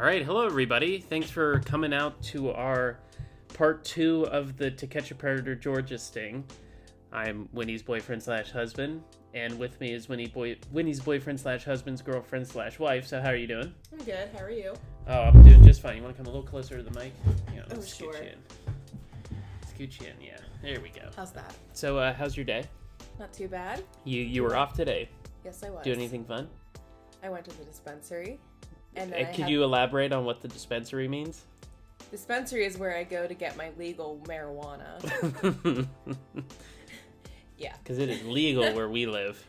All right, hello everybody. Thanks for coming out to our part 2 of the To Catch a Predator Georgia sting. I'm Winnie's boyfriend slash husband, and with me is Winnie's boyfriend slash husband's girlfriend slash wife. So how are you doing? I'm good. How are you? Oh, I'm doing just fine. You want to come a little closer to the mic? Yeah, Oh, scoot sure. you in. Scoot you in, yeah. There we go. How's that? So, how's your day? Not too bad. You were off today. Yes, I was. Do anything fun? I went to the dispensary. And then Could you elaborate on what the dispensary means? Dispensary is where I go to get my legal marijuana. Yeah. Because it is legal where we live.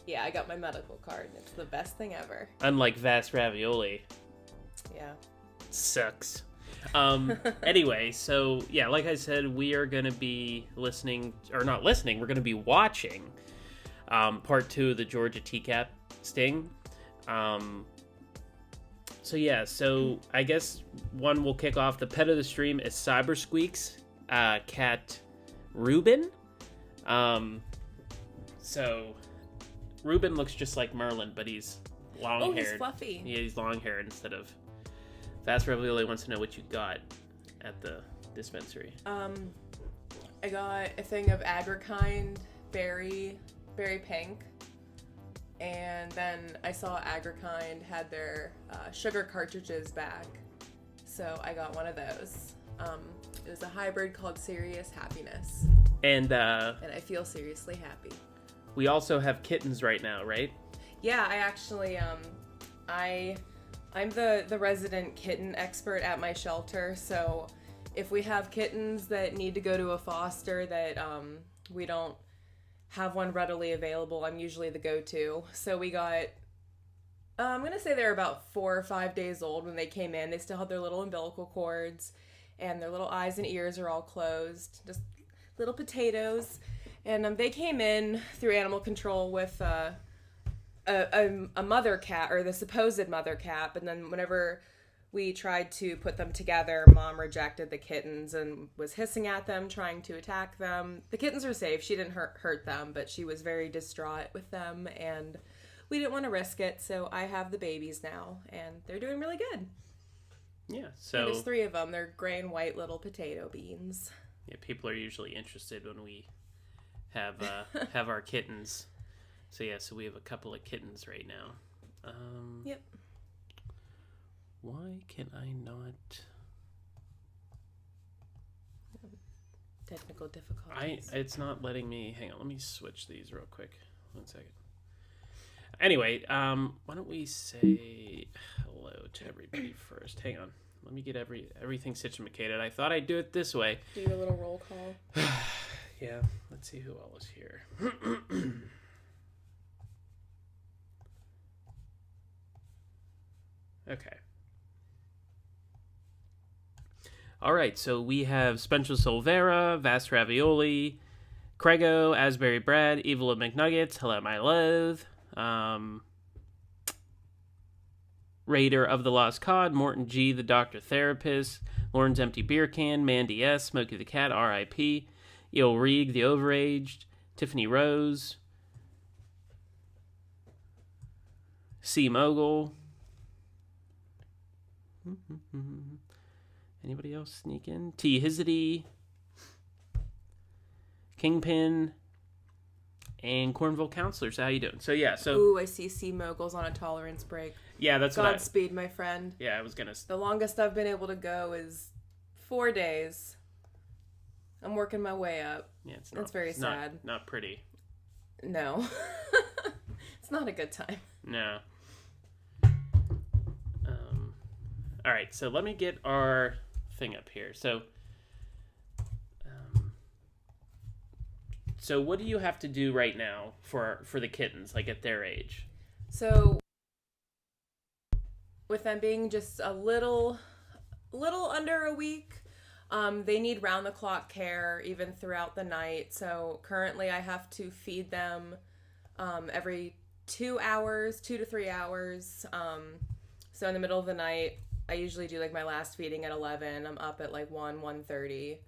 Yeah, I got my medical card, and it's the best thing ever. Unlike Vast Ravioli. Yeah. Sucks. Anyway, so yeah, like I said, we are going to be we're going to be watching part 2 of the Georgia TCAP sting. So I guess one will kick off. The pet of the stream is Cyber Squeaks, cat Ruben. So Ruben looks just like Merlin, but he's long-haired. Oh, he's fluffy. Yeah, he's long-haired instead of... Fast Ravioli wants to know what you got at the dispensary. I got a thing of Agrikind berry pink. And then I saw Agrikind had their sugar cartridges back. So I got one of those. It was a hybrid called Serious Happiness. And I feel seriously happy. we also have kittens right now, right? Yeah, I actually, I'm the resident kitten expert at my shelter. So if we have kittens that need to go to a foster that we don't have one readily available, I'm usually the go-to. So we got, I'm going to say they're about 4 or 5 days old when they came in. They still had their little umbilical cords, and their little eyes and ears are all closed, just little potatoes. And they came in through animal control with a mother cat, or the supposed mother cat, but then whenever we tried to put them together, Mom rejected the kittens and was hissing at them, trying to attack them. The kittens were safe. She didn't hurt them, but she was very distraught with them, and we didn't want to risk it, so I have the babies now, and they're doing really good. Yeah, And so... there's 3 of them. They're gray and white little potato beans. Yeah, people are usually interested when we have have our kittens. So yeah, so we have a couple of kittens right now. Yep. Why can I not... Technical difficulties. It's not letting me... Hang on, let me switch these real quick. 1 second. Anyway, why don't we say hello to everybody first? Hang on. Let me get everything situated. I thought I'd do it this way. Do your little roll call. Yeah, let's see who all is here. Okay. All right, so we have Spencer Silvera, Vast Ravioli, Craigo, Asbury Brad, Evil of McNuggets, Hello My Love, Raider of the Lost Cod, Morton G, the Doctor Therapist, Lauren's Empty Beer Can, Mandy S, Smokey the Cat, R.I.P., Il Reeg, the Overaged, Tiffany Rose, C Mogul. Anybody else sneak in? T Hizity, Kingpin, and Cornville Counselor. So how you doing? So yeah, so... Ooh, I see C Moguls on a tolerance break. Yeah, that's what Godspeed, my friend. Yeah, I was gonna... The longest I've been able to go is 4 days. I'm working my way up. Yeah, it's very sad. Not pretty. No. It's not a good time. No. All right, so let me get our thing up here. So what do you have to do right now for the kittens, like at their age? So with them being just a little under a week, they need round-the-clock care even throughout the night. So currently I have to feed them every 2 hours, 2 to 3 hours. So in the middle of the night, I usually do like my last feeding at 11. I'm up at like 1:30,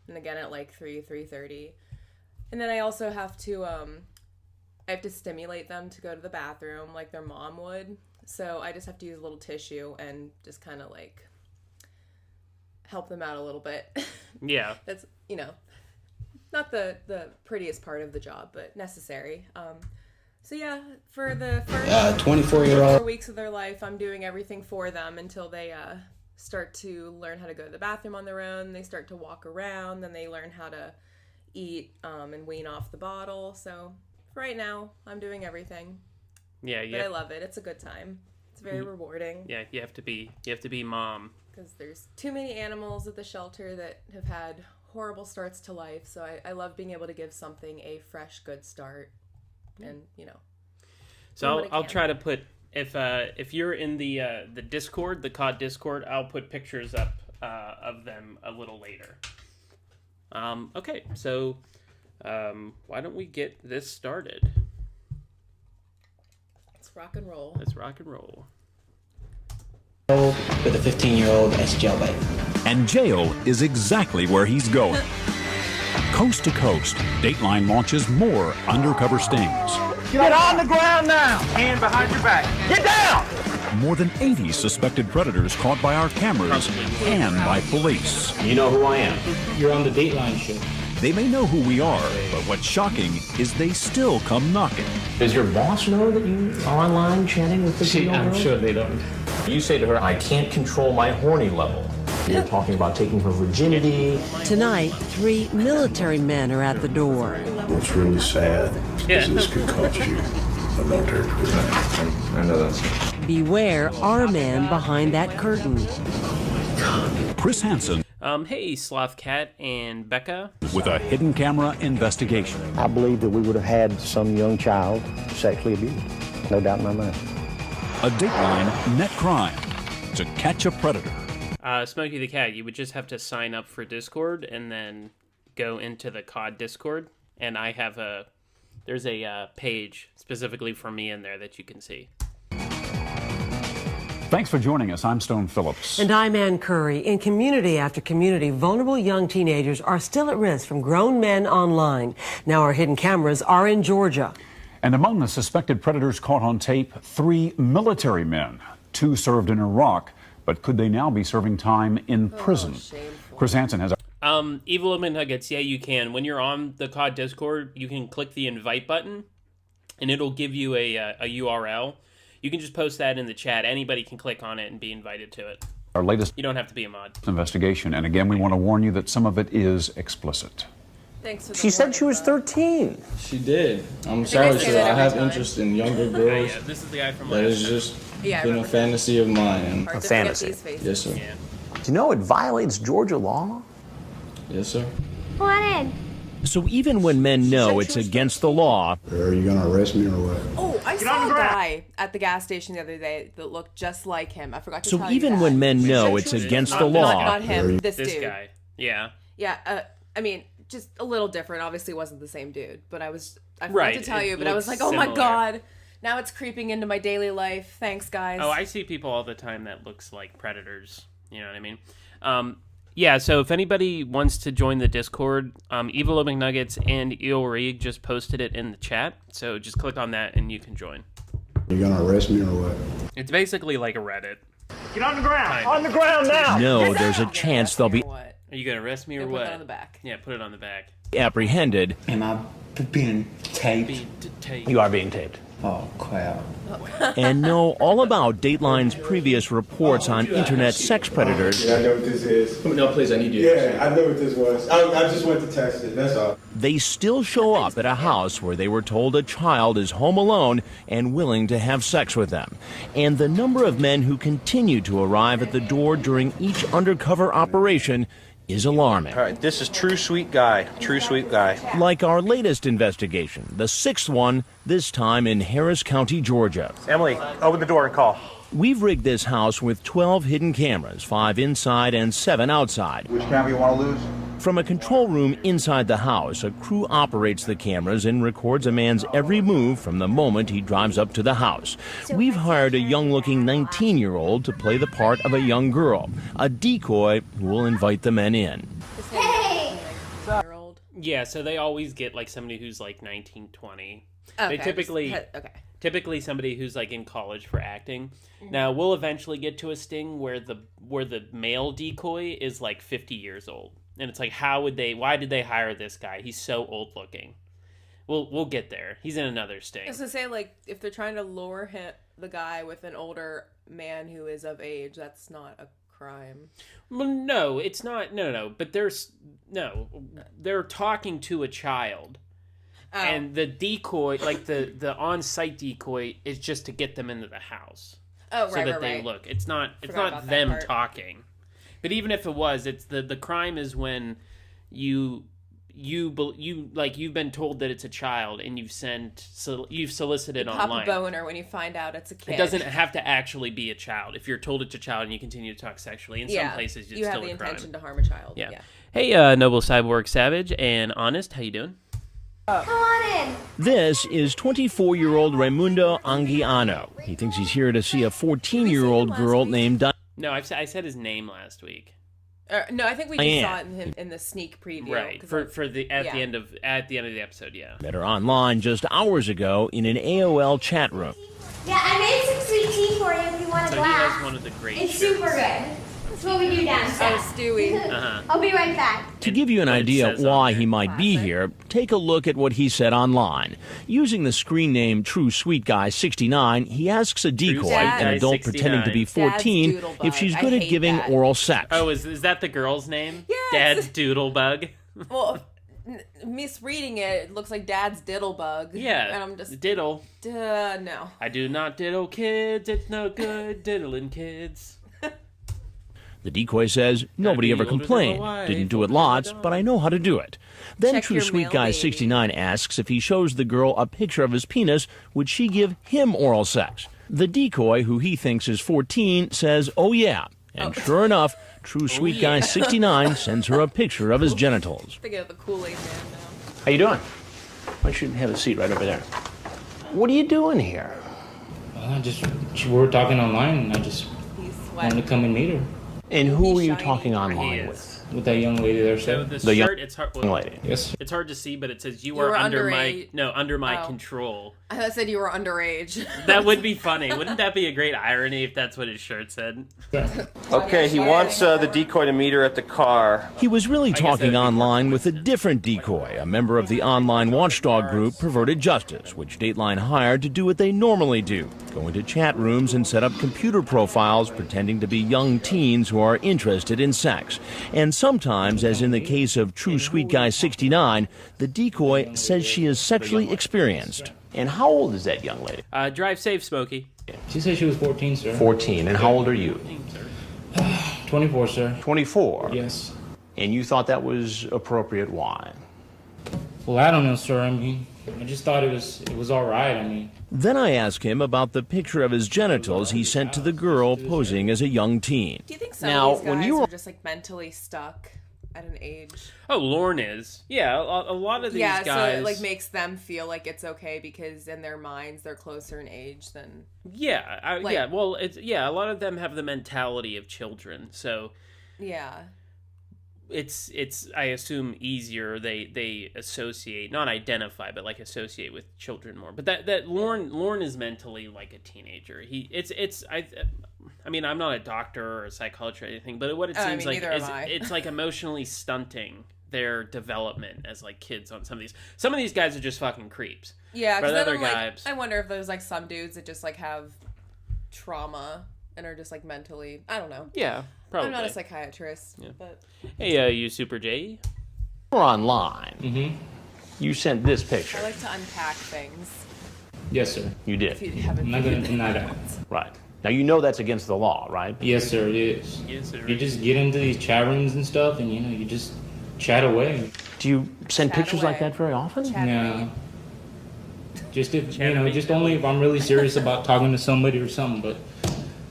and again at like 3:30. And then I also have to I have to stimulate them to go to the bathroom like their mom would. So I just have to use a little tissue and just kind of like help them out a little bit. Yeah. That's, not the prettiest part of the job, but necessary. So yeah, for the first 24-year-old 4 weeks of their life, I'm doing everything for them until they start to learn how to go to the bathroom on their own. They start to walk around, then they learn how to eat and wean off the bottle. So for right now, I'm doing everything. Yeah, But I love it. It's a good time. It's very rewarding. Yeah, you have to be mom. Because there's too many animals at the shelter that have had horrible starts to life. So I love being able to give something a fresh, good start. And, So I'll try to put, if you're in the Discord, the COD Discord, I'll put pictures up of them a little later. Okay, so why don't we get this started? Let's rock and roll. Let's rock and roll. with a 15-year-old as jailbait. And jail is exactly where he's going. Coast to coast, Dateline launches more undercover stings. Get on the ground now! Hand behind your back. Get down! More than 80 suspected predators caught by our cameras and by police. You know who I am. You're on the Dateline show. They may know who we are, but what's shocking is they still come knocking. Does your boss know that you are online chatting with the I'm sure they don't. You say to her, I can't control my horny level. You're talking about taking her virginity. Tonight, 3 military men are at the door. What's really sad is this could cost you a military career. I know that's... Beware our man behind that curtain. Chris Hansen Hey, Sloth Cat and Becca. with a hidden camera investigation. I believe that we would have had some young child sexually abused. No doubt in my mind. A Dateline net crime to catch a predator. Smokey the Cat, you would just have to sign up for Discord and then go into the COD Discord. And I have there's a page specifically for me in there that you can see. Thanks for joining us. I'm Stone Phillips. And I'm Ann Curry. In community after community, vulnerable young teenagers are still at risk from grown men online. Now our hidden cameras are in Georgia. And among the suspected predators caught on tape, 3 military men. 2 served in Iraq, but could they now be serving time in prison? Chris Hansen has Evil McNuggets, yeah, you can. When you're on the COD Discord, you can click the invite button, and it'll give you a URL. You can just post that in the chat. Anybody can click on it and be invited to it. our latest You don't have to be a mod. investigation. And again, we want to warn you that some of it is explicit. Thanks for the She said she was warning, 13. She did. I'm I sorry, say because that I every have time. interest in younger girls. Yeah, this is the guy from That last is time. just Yeah, I been a remember. fantasy of mine. Hard to fantasy. forget these faces. Yes, sir. Yeah. Do you know it violates Georgia law? Yes, sir. So even when men know it's against the law, Are you gonna arrest me or what? Oh, I saw a guy at the gas station the other day that looked just like him. I forgot to so tell you even that. when men know it's against the law, Not him, this This dude. guy. Yeah. Yeah, I mean, just a little different. Obviously, it wasn't the same dude, but I forgot Right, to tell it you, but I was looks like, oh my similar. god, now it's creeping into my daily life. Thanks, guys. Oh, I see people all the time that looks like predators. You know what I mean? Yeah, so if anybody wants to join the Discord, Evil McNuggets and Eel Rig just posted it in the chat. So just click on that and you can join. Are you gonna arrest me or what? It's basically like a Reddit. Get on the ground! Fine. On the ground now! no, there's a chance they'll be What? Are you going to arrest me or Put what? that on the back. Yeah, put it on the back. apprehended. Am I being taped? You are being taped. Oh, crap. And know all about Dateline's previous reports on internet sex predators. Yeah, I know what this is. No, please, I need you. Yeah, I know what this was. I just went to test it, that's all. They still show up at a house where they were told a child is home alone and willing to have sex with them. And the number of men who continue to arrive at the door during each undercover operation is alarming. All right, this is True Sweet Guy. True Sweet Guy. Like our latest investigation, the 6th one, this time in Harris County, Georgia. Emily, open the door and call. We've rigged this house with 12 hidden cameras, 5 inside and 7 outside. Which camera you wanna lose? From a control room inside the house, a crew operates the cameras and records a man's every move from the moment he drives up to the house. We've hired a young-looking 19-year-old to play the part of a young girl, a decoy who will invite the men in. Year-old. Yeah, so they always get like somebody who's like 19, 20. They Okay, typically okay. Typically somebody who's like in college for acting. Now we'll eventually get to a sting where the male decoy is like 50 years old. And it's like, why did they hire this guy? He's so old looking. We'll get there. He's in another sting. I was gonna say, like, if they're trying to lure the guy with an older man who is of age, that's not a crime. Well, no, it's not. No. But they're talking to a child. Oh. And the decoy, like the on-site decoy, is just to get them into the house. Oh, right, so that they look. It's not them talking. But even if it was, it's the crime is when you've been told that it's a child and you've solicited online. Pop a boner when you find out it's a kid. It doesn't have to actually be a child. If you're told it's a child and you continue to talk sexually, in some places it's still a crime. You have the intention to harm a child. Yeah. Hey, Noble Cyborg Savage and Honest, how you doing? Come on in. This is 24-year-old Raimundo Anguiano. He thinks he's here to see a 14-year-old girl named Diane. No, I said his name last week. No, I think we just saw it in the sneak preview. Right, at the end of the episode, yeah. Met her online just hours ago in an AOL chat room. Yeah, I made some sweet tea for you if you want a glass. He has one of the great It's super good. That's what we do downstairs. Oh, Stewie. I'll be right back. To give you an idea why he might be here, take a look at what he said online. Using the screen name True Sweet Guy 69, he asks a decoy, an adult 69. Pretending to be 14, if she's good at giving oral sex. Oh, is that the girl's name? Yes. Dad's Doodlebug? Well, misreading it looks like Dad's Diddlebug. Yeah, and I'm just diddle. No. I do not diddle kids. It's no good diddling kids. The decoy says, nobody ever complained. Didn't do it lots, but I know how to do it. Then True Sweet Guy 69 asks if he shows the girl a picture of his penis, would she give him oral sex? The decoy, who he thinks is 14, says, oh yeah. And sure enough, True Sweet Guy 69 sends her a picture of his genitals. Thinking of the Kool-Aid man now. How you doing? Why don't you have a seat right over there? What are you doing here? We were talking online, and I just wanted to come and meet her. And who were you talking online with? With that young lady there, so sir. The shirt, it's hard. Young lady. Yes. It's hard to see, but it says you are under my control. I thought it said you were underage. That would be funny. Wouldn't that be a great irony if that's what his shirt said? Okay, he wants the decoy to meet her at the car. He was really talking online with a different decoy, a member of the online watchdog group Perverted Justice, which Dateline hired to do what they normally do, go into chat rooms and set up computer profiles pretending to be young teens who are interested in sex. And sometimes, as in the case of True Sweet Guy 69, the decoy says she is sexually experienced. And how old is that young lady? Drive safe, Smokey. She said she was 14, sir. 14. And how old are you? 24, sir. 24? Yes. And you thought that was appropriate? Why? Well, I don't know, sir. I mean, I just thought it was all right. I mean. Then I asked him about the picture of his genitals he sent to the girl posing as a young teen. Do you think some of these guys are just like mentally stuck at an age? Oh, Lorne is. Yeah, a lot of these guys. Yeah, so it like makes them feel like it's okay because in their minds they're closer in age than. Yeah, well, a lot of them have the mentality of children, so. Yeah. It's I assume easier they associate, not identify, but like associate with children more. But that Lorne is mentally like a teenager. I mean, I'm not a doctor or a psychologist or anything, but what it seems like is it's like emotionally stunting their development as like kids on some of these guys are just fucking creeps. Yeah, because other guys, I wonder if there's like some dudes that just like have trauma and are just like mentally, I don't know. Yeah, probably. I'm not a psychiatrist, but hey, you Super J. We're online. Mm-hmm. You sent this picture. I like to unpack things. Yes, sir. You did. If you haven't. I'm not going to deny that. Right. Now you know that's against the law, right? Yes, sir. It is. Yes, sir. You just get into these chat rooms and stuff, and you just chat away. Do you send pictures like that very often? No. Just if just only if I'm really serious about talking to somebody or something, but.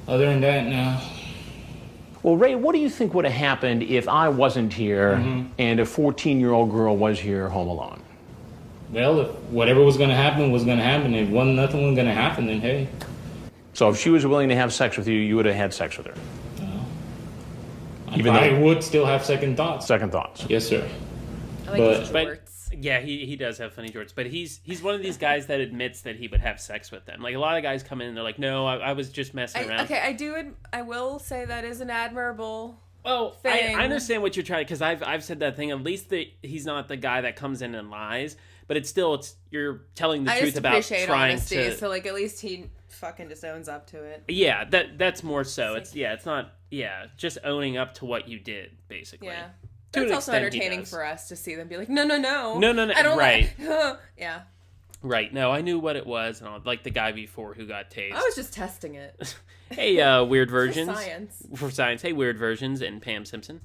Other than that, no. Well, Ray, what do you think would have happened if I wasn't here and a 14-year-old girl was here home alone? Well, if whatever was going to happen was going to happen. If nothing was going to happen, then hey. So if she was willing to have sex with you, you would have had sex with her? I would still have second thoughts. Second thoughts. Yes, sir. I like Yeah, he does have funny jorts, but he's one of these guys that admits that he would have sex with them. Like, a lot of guys come in and they're like, no, I was just messing around. Okay, I will say that is an admirable thing. I understand what you're trying, because I've said that thing. At least he's not the guy that comes in and lies, but it's you're telling the truth about trying honesty, to. So like at least he fucking just owns up to it. Yeah, that's more so. It's not just owning up to what you did, basically. Yeah. But it's also entertaining for us to see them be like, no. I don't right. Yeah. Right. No, I knew what it was, and like the guy before who got tased. I was just testing it. Hey, Weird Versions. For science. Hey, Weird Versions and Pam Simpson.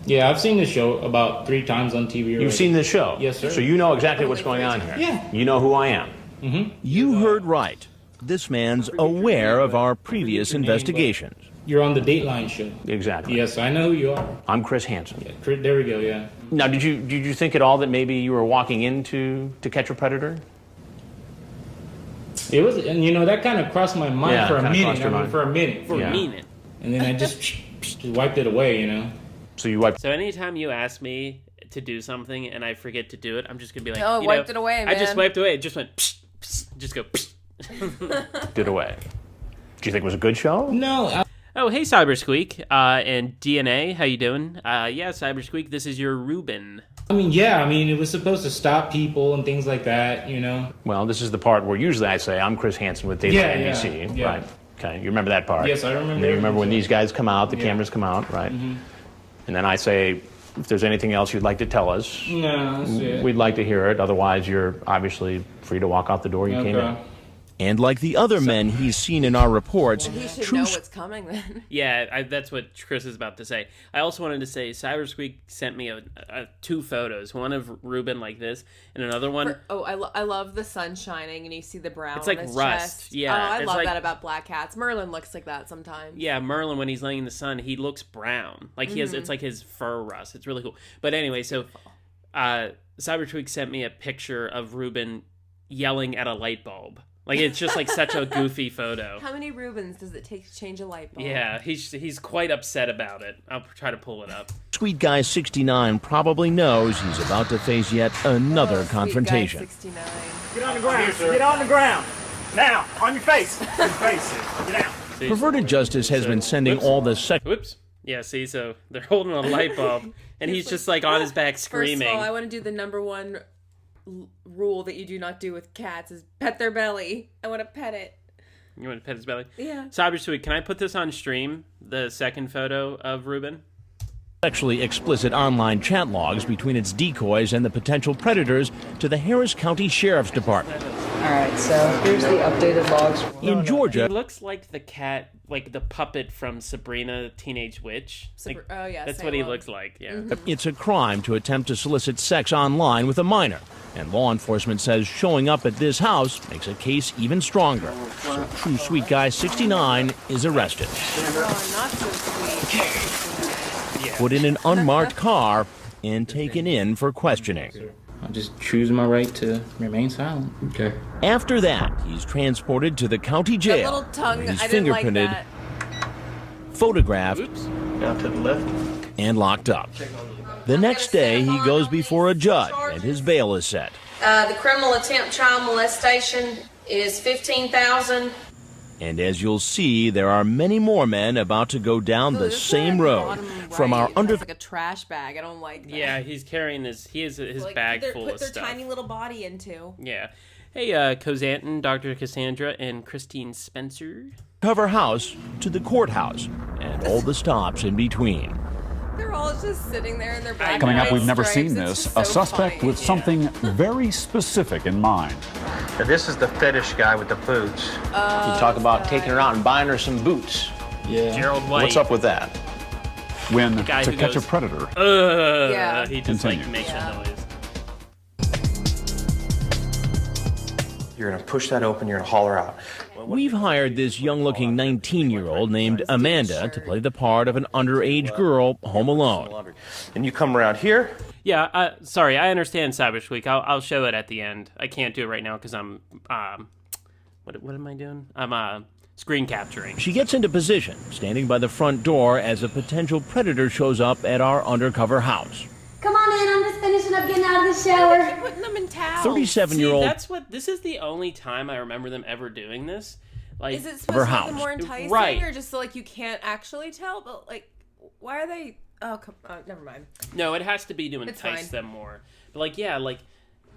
Yeah, I've seen the show about 3 times on TV already. You've seen this show? Yes, sir. So you know exactly what's going on here? Yeah. You know who I am? Mm-hmm. You heard right. This man's aware of our previous investigations. You're on the Dateline show. Exactly. Yes, I know who you are. I'm Chris Hansen. Yeah, there we go, yeah. Now, did you think at all that maybe you were walking into To Catch a Predator? It was, and that kind of crossed my mind for a minute. For a minute. And then I just wiped it away, So you wiped. So anytime you ask me to do something and I forget to do it, I'm just gonna be like, oh, wiped it away, man. I just wiped away. It just went, psh, psh, just go, psh. Did away. Do you think it was a good show? No. Oh, hey, Cybersqueak and DNA, how you doing? Yeah, Cybersqueak, this is your Ruben. It was supposed to stop people and things like that, Well, this is the part where usually I say, I'm Chris Hansen with Dateline NBC. Yeah. Right. Okay, you remember that part? Yes, I remember. And then you remember when these guys come out, the cameras come out, right? Mm-hmm. And then I say, if there's anything else you'd like to tell us, no, that's it. We'd like to hear it. Otherwise, you're obviously free to walk out the door you came in. And like the other men he's seen in our reports, he should know what's coming then. Yeah, that's what Chris is about to say. I also wanted to say Cybersqueak sent me 2 photos, one of Ruben like this, and another one. I love the sun shining and you see the brown. It's like on his rust. chest. Yeah, I it's love that about black cats. Merlin looks like that sometimes. Yeah, Merlin, when he's laying in the sun, he looks brown. Like he has, it's like his fur rust. It's really cool. But anyway, so Cybersqueak sent me a picture of Ruben yelling at a light bulb. Like, it's just like such a goofy photo. How many Rubens does it take to change a light bulb? Yeah, he's quite upset about it. I'll try to pull it up. Sweet Guy 69 probably knows he's about to face yet another confrontation. Get on the ground. Get on the ground. Now, on your face. Get down. Perverted Justice has been sending all the Whoops. Yeah, see, so they're holding a light bulb, and he's just like on his back screaming. First of all, I want to do the number one rule that you do not do with cats is pet their belly. I want to pet it. You want to pet his belly? Yeah. Cybersqueak, can I put this on stream, the second photo of Ruben? Sexually explicit online chat logs between its decoys and the potential predators to the Harris County Sheriff's Department. All right, so here's the updated logs. In Georgia, he looks like the cat, like the puppet from Sabrina Teenage Witch. Like, oh, yeah. That's what he looks like, yeah. It's a crime to attempt to solicit sex online with a minor. And law enforcement says showing up at this house makes a case even stronger. So True Sweet Guy 69 is arrested. Put in an unmarked car and taken in for questioning. I just choose my right to remain silent. Okay. After that, he's transported to the county jail. That little tongue, He's I didn't like fingerprinted, that. photographed, Down to the left. and locked up. The next day, he goes before a judge, and his bail is set. The criminal attempt child molestation is $15,000. And as you'll see, there are many more men about to go down the same road. From our It's like a trash bag. I don't like that. Yeah, he's carrying his bag full of Put their stuff. tiny little body into. Yeah. Hey, Kozanton, Dr. Cassandra, and Christine Spencer. Cover house to the courthouse, and all the stops in between. They're all just sitting there in their black Coming and up, white we've never stripes. seen It's this. just A so suspect funny. with something very specific in mind. Now, this is the fetish guy with the boots. you talk about taking her out and buying her some boots. Yeah. Gerald White. What's up with that? When The guy To who Catch goes, a Predator. Yeah. He just Continue. makes a noise. You're going to push that open, you're going to haul her out. We've hired this young-looking 19-year-old named Amanda to play the part of an underage girl home alone. And you come around here. Yeah, sorry, I understand Cybersqueak. I'll show it at the end. I can't do it right now because I'm, what am I doing? I'm, screen capturing. She gets into position, standing by the front door as a potential predator shows up at our undercover house. Come on in, I'm just finishing out of the shower. Putting them in towels. 37-year-old. This is the only time I remember them ever doing this. Like, is it supposed to make them more enticing, right? Or just so like you can't actually tell? But like, why are they? Oh, never mind. No, it has to be to entice them more. But like, yeah, like.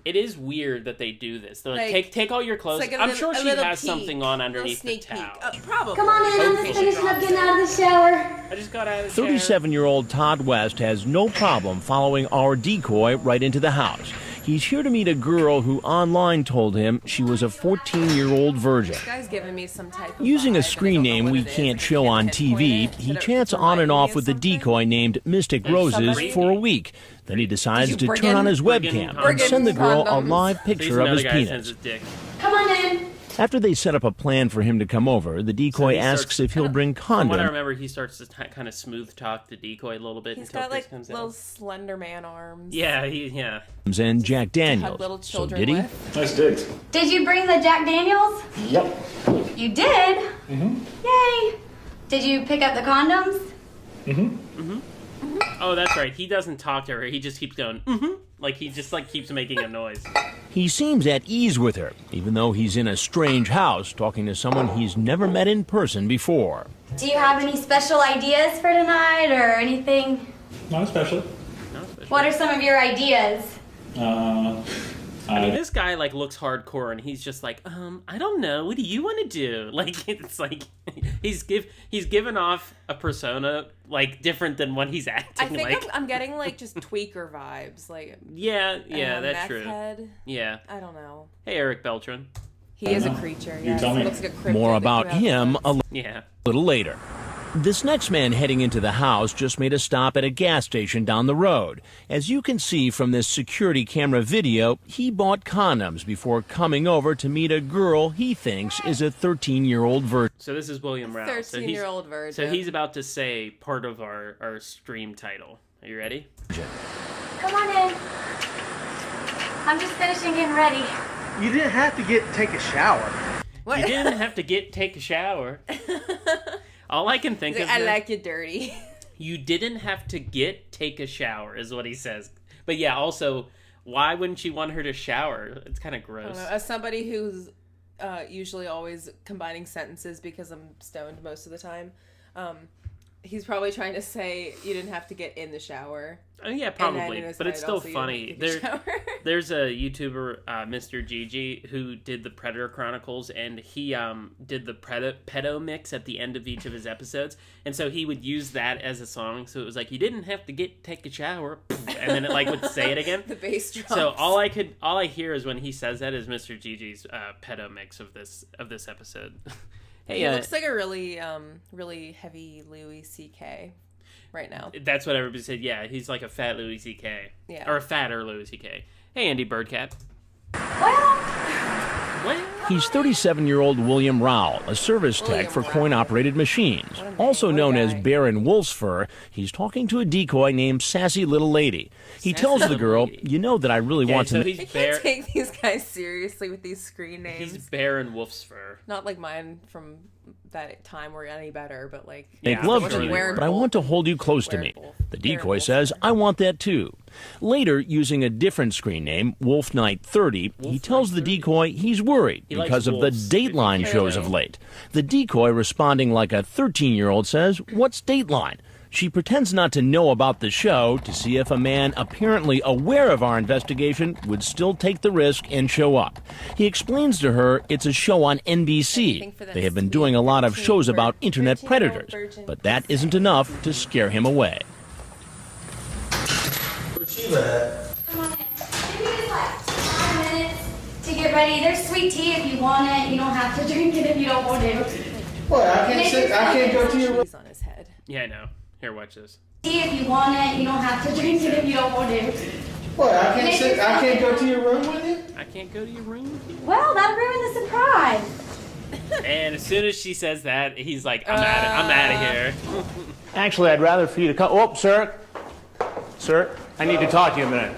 It is weird that they do this. They're like, take all your clothes. I'm sure she has something on underneath the towel. Probably. Come on in, I'm just finishing up getting out of the shower. I just got out of the shower. 37-year-old Todd West has no problem following our decoy right into the house. He's here to meet a girl who online told him she was a 14-year-old virgin. This guy's giving me some type of Using a screen name we can't show on TV, he chats on and off with the decoy named Mystic Roses for a week. Then he decides to turn on his webcam and send the girl a live picture of his penis. Come on in. After they set up a plan for him to come over, the decoy asks if he'll bring From what I condoms. remember, he starts to kind of smooth talk the decoy a little bit He's until got Chris like comes little in. Slender Man arms. Yeah. And Jack Hug Daniels. little So children did he? with. Nice digs. Did you bring the Jack Daniels? Yep. You did? Mm-hmm. Yay. Did you pick up the condoms? Mm-hmm. Oh, that's right. He doesn't talk to her. He just keeps going, Like, he just, like, keeps making a noise. He seems at ease with her, even though he's in a strange house talking to someone he's never met in person before. Do you have any special ideas for tonight or anything? Not especially. What are some of your ideas? I mean, this guy, like, looks hardcore, and he's just like, I don't know. What do you want to do? Like, it's like, he's given off a persona, like, different than what he's acting I think like. I'm getting like just tweaker vibes, like Yeah, that's meth true. Head. Yeah. I don't know. Hey, Eric Beltran. He is a creature. Yes. tell me. He looks like a cryptid More that about you have him a Yeah. little later. This next man heading into the house just made a stop at a gas station down the road. As you can see from this security camera video, he bought condoms before coming over to meet a girl he thinks is a 13-year-old virgin. So this is William Rao. 13-year-old virgin. So he's about to say part of our stream title. Are you ready? Come on in. I'm just finishing getting ready. You didn't have to take a shower. What? You didn't have to take a shower. All I can think He's of like, I here- like you dirty. You didn't have to take a shower, is what he says. But yeah, also, why wouldn't you want her to shower? It's kind of I gross. don't know. As somebody who's usually always combining sentences because I'm stoned most of the time, he's probably trying to say you didn't have to get in the shower. Oh, yeah, And then probably. in his But it's head still also, you didn't funny. have to take a shower. There's a YouTuber, Mr. Gigi, who did the Predator Chronicles, and he did the pedo mix at the end of each of his episodes. And so he would use that as a song. So it was like, you didn't have to take a shower. And then it like would say it again. The bass drums. So all I hear is when he says that is Mr. Gigi's pedo mix of this episode. Hey, he looks like a really heavy Louis C.K. right now. That's what everybody said. Yeah, he's like a fat Louis C.K. Yeah. Or a fatter Louis C.K. Hey, Andy Birdcat. He's 37-year-old William Rowell, a service tech for coin-operated machines. Also known as Baron Wolfsfur, he's talking to a decoy named Sassy Little Lady. He tells the girl, you know that I really want to... I can't take these guys seriously with these screen names. He's Baron Wolfsfur. Not like mine from that time were any better, but like... Make love to you, but I want to hold you close to me. The decoy says, I want that too. Later, using a different screen name, Wolf Knight 30, he tells the decoy he's worried He likes because of the wolves. Dateline shows of late. The decoy, responding like a 13-year-old, says, what's Dateline? She pretends not to know about the show to see if a man apparently aware of our investigation would still take the risk and show up. He explains to her it's a show on NBC. They have been doing a lot of shows about internet predators, but that isn't enough to scare him away. Come on in. Give me just like 5 minutes to get ready. There's sweet tea if you want it. You don't have to drink it if you don't want to. What? I can't go to your room. on his head. Yeah, I know. Here, watch this. Tea if you want it. You don't have to drink it if you don't want to. What? I can't go to your room with you? I can't go to your room with you? Well, that ruined the surprise. And as soon as she says that, he's like, I'm out of here. Actually, I'd rather for you to come. Oh, sir. Sir, I need to talk to you a minute.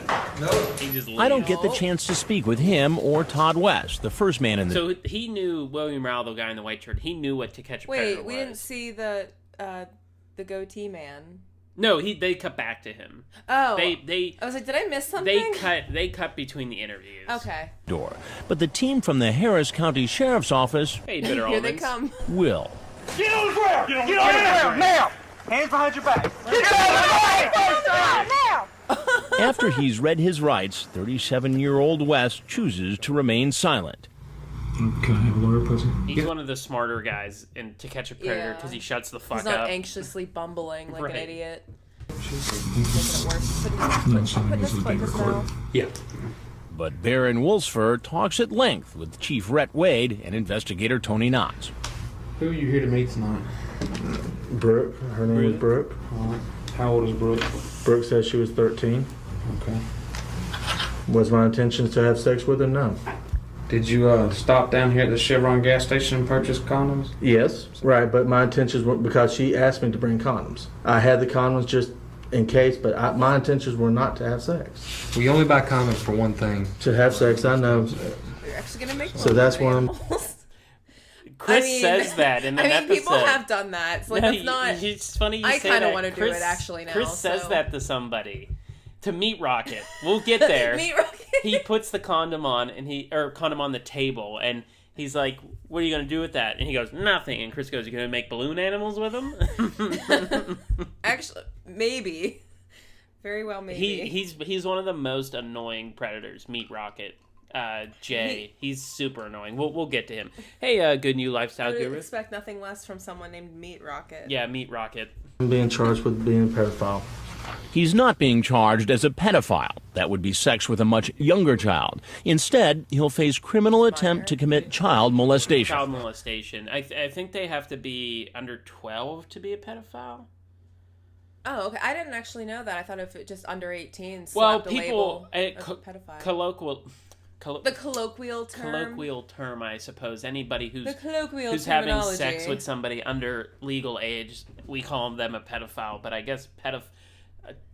He just I don't leaves. get the chance to speak with him or Todd West, the first man in the... So he knew William Rowell, the guy in the white shirt. He knew what To Catch a Predator Wait, was. we didn't see the goatee man. No, they cut back to him. Oh. They I was like, did I miss something? They cut between the interviews. Okay. Door. But the team from the Harris County Sheriff's Office Hey, bitter Here they almonds. come. will. Get on the ground! Get on the ground now! Hands behind your back. Get down now! After he's read his rights, 37-year-old West chooses to remain silent. Can I have a lawyer present? He's one of the smarter guys in To Catch a Predator Yeah. because he shuts the fuck He's not up. anxiously bumbling like Right. an idiot. Yeah. But Baron Wolfsford talks at length with Chief Rhett Wade and investigator Tony Knotts. Who are you here to meet tonight? Brooke. Her name is Brooke. How old is Brooke? Brooke says she was 13. Okay. Was my intention to have sex with her? No. Did you stop down here at the Chevron gas station and purchase condoms? Yes, right, but my intentions were because she asked me to bring condoms. I had the condoms just in case, but my intentions were not to have sex. We only buy condoms for one thing. To have sex, I know. You're actually gonna make So that's one. Chris says that in an episode. People have done that. It's like, No, that's not. It's funny you I say kind that. of want to do Chris- it actually now. Chris says so. that to somebody. To Meat Rocket. We'll get there. Meat Rocket. He puts the condom on condom on the table and he's like, "What are you gonna do with that?" And he goes, "Nothing." And Chris goes, "You gonna make balloon animals with them?" Actually, maybe. Very well, maybe. He's one of the most annoying predators. Meat Rocket. Jay. He's super annoying. We'll get to him. Hey, good new lifestyle I would guru. expect nothing less from someone named Meat Rocket. Yeah, Meat Rocket. I'm being charged with being a pedophile. He's not being charged as a pedophile. That would be sex with a much younger child. Instead, he'll face criminal attempt to commit child molestation. Child molestation. I think they have to be under 12 to be a pedophile. Oh, okay. I didn't actually know that. I thought if it just under 18 Well, slapped a people label of pedophile. The colloquial term. Colloquial term, I suppose. Anybody who's The colloquial who's having terminology. sex with somebody under legal age, we call them a pedophile. But I guess a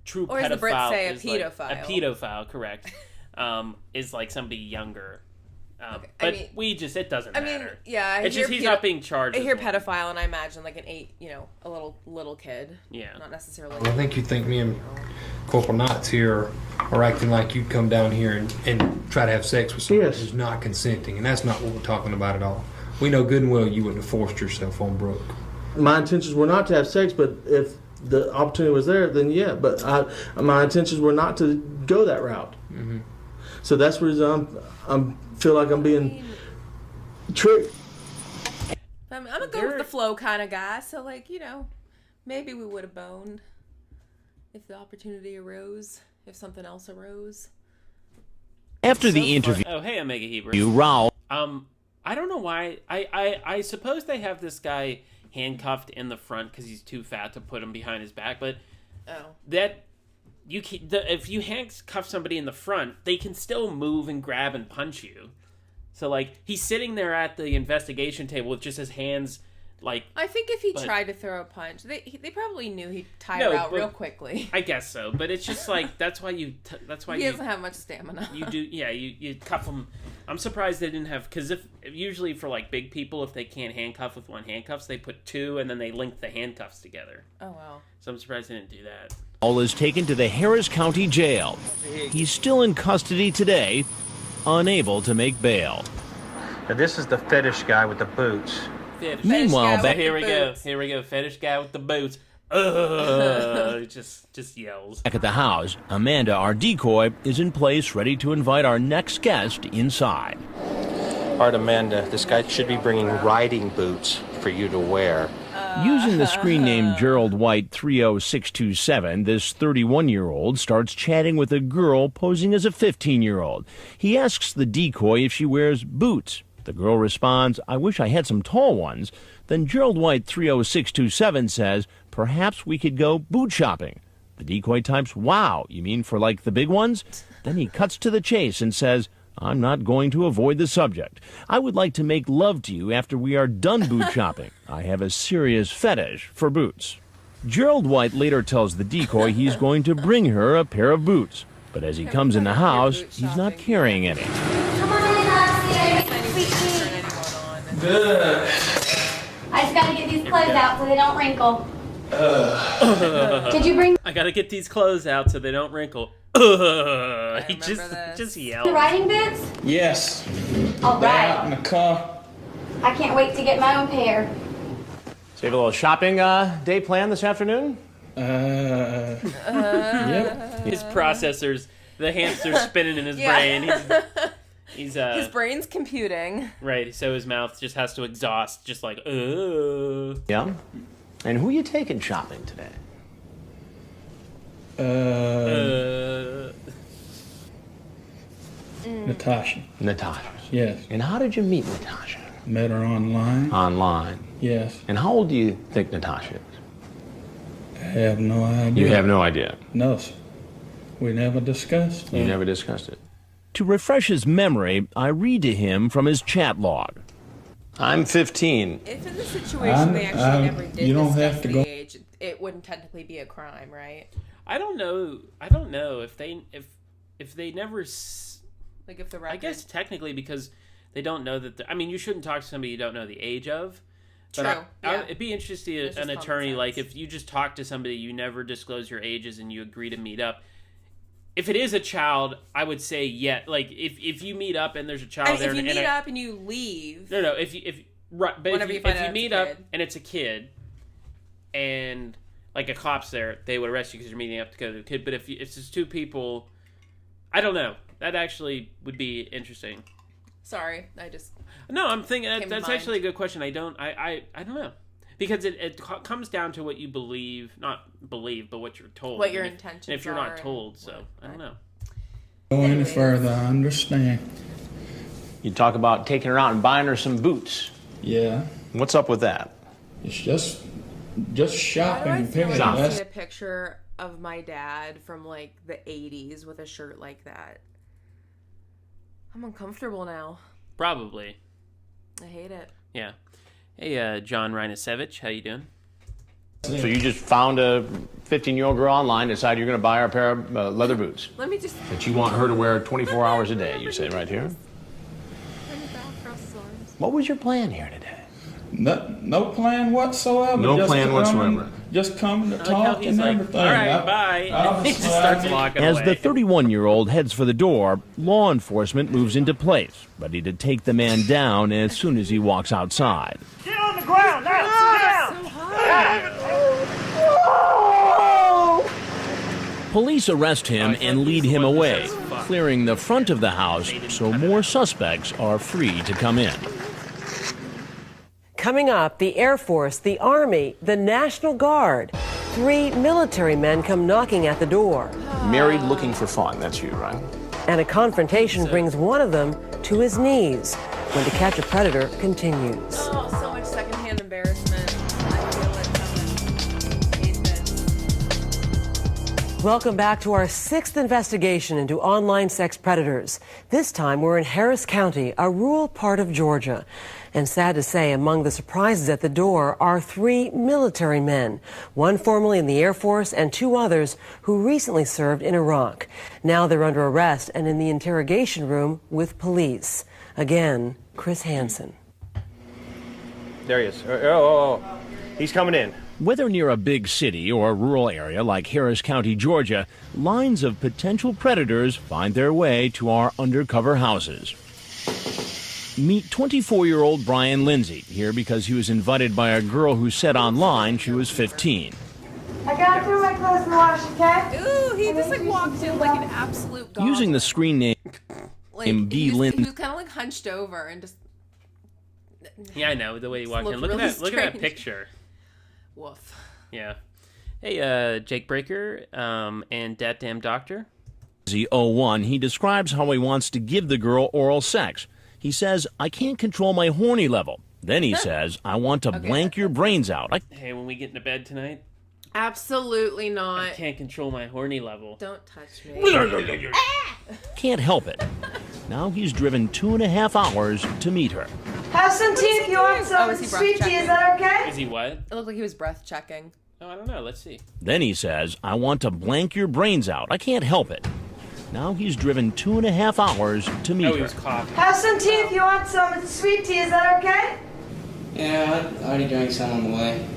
true Or as pedophile the Brits say, a is like, pedophile. a pedophile, correct? Is like somebody younger. Okay. But I mean, it doesn't matter. Yeah, It's just he's not being charged. I as hear one. pedophile, and I imagine like a little kid. Yeah. Not necessarily. Well, I think you think me and Corporal Knotts here are acting like you'd come down here and try to have sex with someone who's not consenting, and that's not what we're talking about at all. We know good and well you wouldn't have forced yourself on Brooke. My intentions were not to have sex, but if the opportunity was there, then yeah. But my intentions were not to go that route. Mm-hmm. So that's the reason I feel like I'm being tricked. I'm a go with the flow kind of guy, so like maybe we would have boned if the opportunity arose, if something else arose. After the interview, Oh, hey, Omega Hebrew. Raul. I don't know why. I suppose they have this guy handcuffed in the front because he's too fat to put him behind his back. But if you handcuff somebody in the front, they can still move and grab and punch you. So like he's sitting there at the investigation table with just his hands like. I think if he tried to throw a punch, they probably knew he'd tire out real quickly. I guess so, but it's just like that's why he doesn't have much stamina. You do, yeah. You cuff them. I'm surprised they didn't have because if usually for like big people, if they can't handcuff with one handcuffs, they put two and then they link the handcuffs together. Oh wow! So I'm surprised they didn't do that. Raul is taken to the Harris County Jail. He's still in custody today, unable to make bail. Now, this is the fetish guy with the boots. Meanwhile, back Here we go. Fetish guy with the boots. Just yells. Back at the house, Amanda, our decoy, is in place, ready to invite our next guest inside. All right, Amanda, this guy should be bringing riding boots for you to wear. Using the screen name Gerald White 30627, this 31-year-old starts chatting with a girl posing as a 15-year-old. He asks the decoy if she wears boots. The girl responds, "I wish I had some tall ones." Then Gerald White 30627 says, "Perhaps we could go boot shopping." The decoy types, "Wow, you mean for like the big ones?" Then he cuts to the chase and says, "I'm not going to avoid the subject. I would like to make love to you after we are done boot shopping. I have a serious fetish for boots." Gerald White later tells the decoy he's going to bring her a pair of boots. But as he comes in the house, he's not carrying any. Come on in, sweet tea. Good. I just gotta get these clothes out so they don't wrinkle. Did you bring I gotta get these clothes out so they don't wrinkle. He just yelled. the riding boots? Yes. All They're right. out in the car. I can't wait to get my own pair. So you have a little shopping day planned this afternoon? Yep. His processors, the hamster's spinning in his brain. He's his brain's computing. Right, so his mouth just has to exhaust, just like, Yeah. And who you taking shopping today? Natasha. Natasha. Yes. And how did you meet Natasha? Met her online. Online. Yes. And how old do you think Natasha is? I have no idea. You have no idea. No, sir. We never discussed You that. never discussed it. To refresh his memory, I read to him from his chat log. I'm 15. If in the situation they actually never did you don't discuss have to the go- age, it wouldn't technically be a crime, right? I don't know if they never Like if the I record... guess technically because they don't know that I mean you shouldn't talk to somebody you don't know the age of. But True, yeah. it'd be interesting It's an just attorney common like sense. if you just talk to somebody you never disclose your ages and you agree to meet up. If it is a child, I would say like if you meet up and there's a child I mean, there if you and meet up and you leave... No, if right, but Whenever you find out if you it's meet a up kid. and it's a kid, and like a cop's there, they would arrest you because you're meeting up to go to a kid. But if it's just two people, I don't know. That actually would be interesting. Sorry, I just... No, I'm thinking Came to that's mind. actually a good question. I don't know because it comes down to what you believe, not believe, but what you're told. What your And intentions if you're are not told, so I don't know. Go any further, I understand. You talk about taking her out and buying her some boots. Yeah. What's up with that? It's just Why do I shopping, feel period. like I've That's- seen a picture of my dad from like the 80s with a shirt like that? I'm uncomfortable now. Probably. I hate it. Yeah. Hey, John Reinasevich, how you doing? So you just found a 15-year-old girl online, decided you're going to buy her a pair of leather boots Let me just... that you want her to wear 24 hours a day, you say right here. What was your plan here today? No plan whatsoever. No Just plan coming- whatsoever. Just coming to I like how talk he's and like, everything. all right, bye. He just starts walking As away. the 31-year-old heads for the door, law enforcement moves into place, ready to take the man down as soon as he walks outside. Get on the ground now! Police arrest him and lead him away, clearing the front of the house so more suspects are free to come in. Coming up, the Air Force, the Army, the National Guard. 3 military men come knocking at the door. Married looking for fun, that's you, right? And a confrontation brings one of them to his knees. When To Catch a Predator continues. Oh, so much secondhand embarrassment. I feel it coming. Hate this. Welcome back to our 6th investigation into online sex predators. This time we're in Harris County, a rural part of Georgia. And sad to say, among the surprises at the door are 3 military men, one formerly in the Air Force and 2 others who recently served in Iraq. Now they're under arrest and in the interrogation room with police. Again, Chris Hansen. There he is. Oh. He's coming in. Whether near a big city or a rural area like Harris County, Georgia, lines of potential predators find their way to our undercover houses. Meet 24-year-old Brian Lindsay, here because he was invited by a girl who said online she was 15. I gotta throw my clothes in the wash, okay? Ooh, he just like walked in like an absolute god. Using the screen name like, B. he was Lindsay. kind of like hunched over and just... Yeah, I know the way he walked in. Looked Look at really that! Look at that strange. picture. Woof. Yeah. Hey, Jake Breaker, and Dat Damn Doctor. 01, he describes how he wants to give the girl oral sex. He says, I can't control my horny level. Then he says, I want to blank your brains out. Hey, when we get into bed tonight, Absolutely not. I can't control my horny level. Don't touch me. Can't help it. Now he's driven 2.5 hours to meet her. Have some tea if you want some. is he breath Sweet tea, checking? is that okay? Is he what? It looked like he was breath checking. Oh, I don't know. Let's see. Then he says, I want to blank your brains out. I can't help it. Now he's driven 2.5 hours to meet Oh, he her. was coughing. Have some tea if you want some. It's sweet tea, is that okay? Yeah, I already drank some on the way.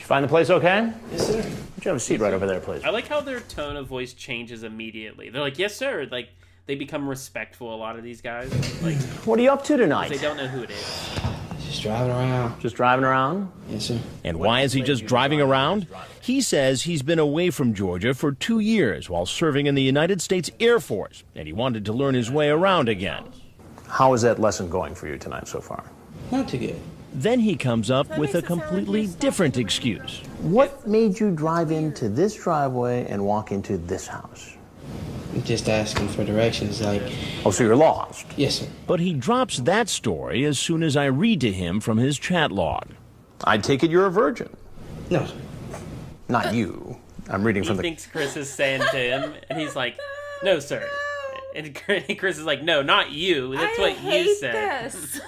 you find the place okay? Yes, sir. Would you have a seat right over there, please? I like how their tone of voice changes immediately. They're like, yes, sir. Like, they become respectful, a lot of these guys. Like, what are you up to tonight? They don't know who it is. Just driving around. Just driving around? Yes, sir. And why is he just driving around? He says he's been away from Georgia for 2 years while serving in the United States Air Force, and he wanted to learn his way around again. How is that lesson going for you tonight so far? Not too good. Then he comes up with a completely different excuse. What made you drive into this driveway and walk into this house? Just asking for directions, like... Oh, so you're lost? Yes, sir. But he drops that story as soon as I read to him from his chat log. I take it you're a virgin. No, sir. Not you. I'm reading from He thinks Chris is saying to him, and he's like, no, sir. And Chris is like, no, not you. That's what you said. This.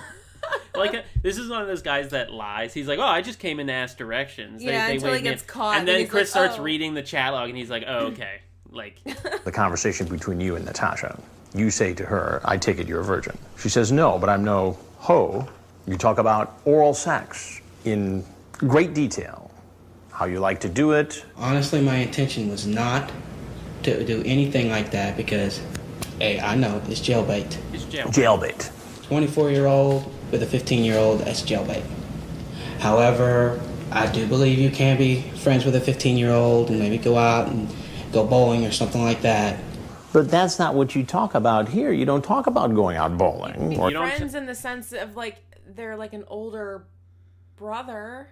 Like, this is one of those guys that lies. He's like, oh, I just came in to ask directions. Yeah, until he waved me gets in. caught, And then he's Chris like, starts oh. reading the chat log, and he's like, oh, okay. Like, the conversation between you and Natasha. You say to her, I take it you're a virgin. She says, no, but I'm no hoe. You talk about oral sex in great detail. How you like to do it. Honestly, my intention was not to do anything like that because, hey, I know, it's jailbait. It's jailbait. Jailbait. 24-year-old with a 15-year-old, that's jailbait. However, I do believe you can be friends with a 15-year-old and maybe go out and go bowling or something like that. But that's not what you talk about here. You don't talk about going out bowling. Or Friends in the sense of, like, they're like an older brother.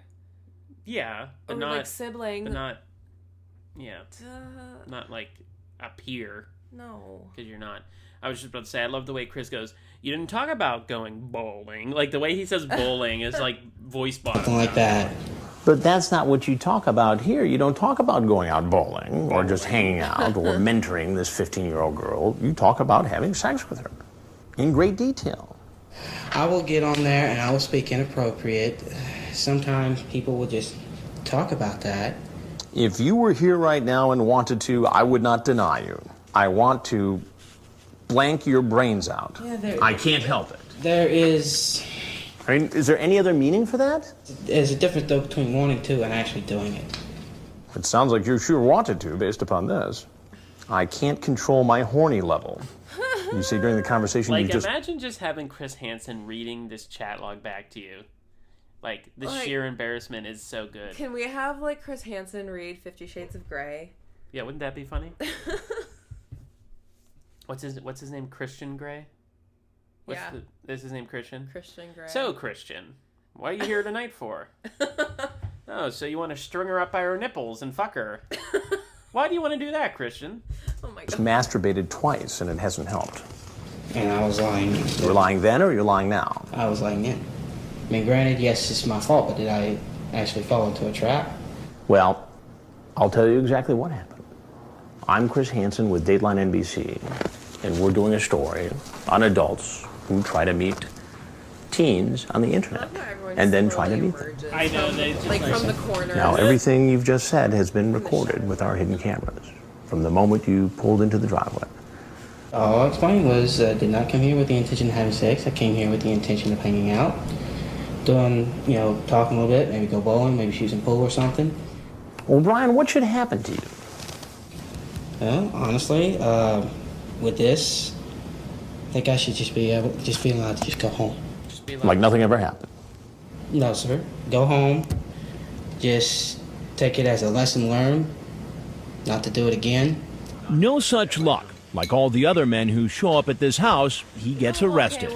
yeah, but Or, not... like, sibling. But not... Yeah. Not, like, a peer. No. Because you're not... I was just about to say, I love the way Chris goes, you didn't talk about going bowling. Like, the way he says bowling is, like, voice bottom. Something like that. But that's not what you talk about here. You don't talk about going out bowling or just hanging out or mentoring this 15-year-old girl. You talk about having sex with her in great detail. I will get on there and I will speak inappropriate. Sometimes people will just talk about that. If you were here right now and wanted to, I would not deny you. I want to blank your brains out. Yeah, I can't help it. There is... I mean, is there any other meaning for that? There's a difference, though, between wanting to and actually doing it. It sounds like you sure wanted to, based upon this. I can't control my horny level. You see, during the conversation, like, you just... imagine just having Chris Hansen reading this chat log back to you. Like, the sheer embarrassment is so good. Can we have, like, Chris Hansen read 50 Shades of Grey? Yeah, wouldn't that be funny? What's his name? Christian Grey? Is his name Christian? Christian Grey. So, Christian, what are you here tonight for? Oh, so you want to string her up by her nipples and fuck her. Why do you want to do that, Christian? Oh my God. Masturbated twice, and it hasn't helped. And I was lying. You were lying then, or you're lying now? I was lying then. I mean, granted, yes, it's my fault, but did I actually fall into a trap? Well, I'll tell you exactly what happened. I'm Chris Hansen with Dateline NBC, and we're doing a story on adults who try to meet teens on the internet and then try to meet them. I know, like from the corner. Now, everything you've just said has been recorded with our hidden cameras from the moment you pulled into the driveway. All I explained was I did not come here with the intention of having sex. I came here with the intention of hanging out, doing, talking a little bit, maybe go bowling, maybe shoot some pool or something. Well, Brian, what should happen to you? Well, honestly, with this, I think I should just be allowed to just go home. Like nothing ever happened? No, sir. Go home. Just take it as a lesson learned, not to do it again. No such luck. Like all the other men who show up at this house, he gets arrested.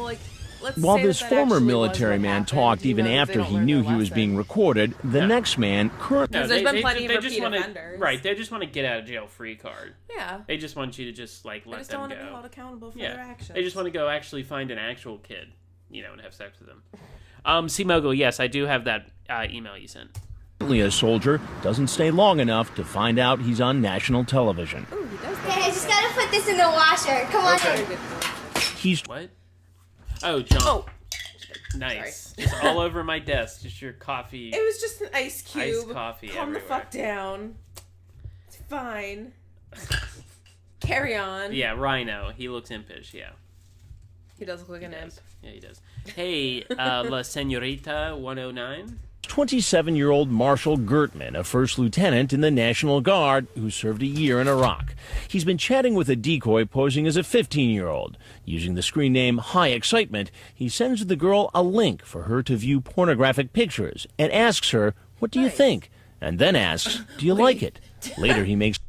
While this former military man talked even after he knew he was being recorded, the next man currently... Because there's been plenty of repeat offenders. Right, they just want to get out of jail free card. Yeah. They just want you to just, let them go. They just don't want to be held accountable for their actions. They just want to go actually find an actual kid, and have sex with them. C-Mogul, yes, I do have that email you sent. A soldier doesn't stay long enough to find out he's on national television. Okay, I just gotta put this in the washer. Come on in. He's... What? Oh, John. Oh. Nice. It's all over my desk. Just your coffee. It was just an ice cube. Iced coffee Calm everywhere. the fuck down. It's fine. Carry on. Yeah, Rhino. He looks impish, yeah. He does look like an imp. Yeah, he does. Hey, La Senorita 109. 27-year-old Marshall Gertman, a first lieutenant in the National Guard who served a year in Iraq. He's been chatting with a decoy posing as a 15-year-old. Using the screen name High Excitement, he sends the girl a link for her to view pornographic pictures and asks her, "What do you think?" And then asks, "Do you like it?" Later, he makes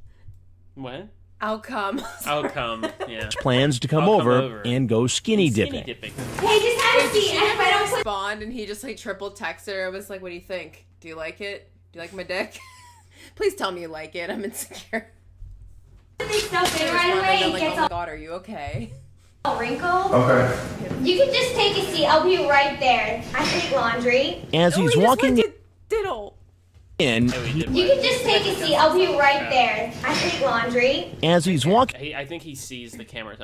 Outcome. Yeah. plans to come over and go skinny dipping. Hey, just have a seat. If I don't respond, and he just like triple texted her. I was like, "What do you think? Do you like it? Do you like my dick? Please tell me you like it. I'm insecure." stuff in right away, it like, gets "Oh my god, are you okay?" all wrinkled. Okay. You can just take a seat. I'll be right there. I take laundry. As he's walking diddle. in, You can just take a seat. I'll be right there. I take laundry. as he's walking. I think he sees the camera.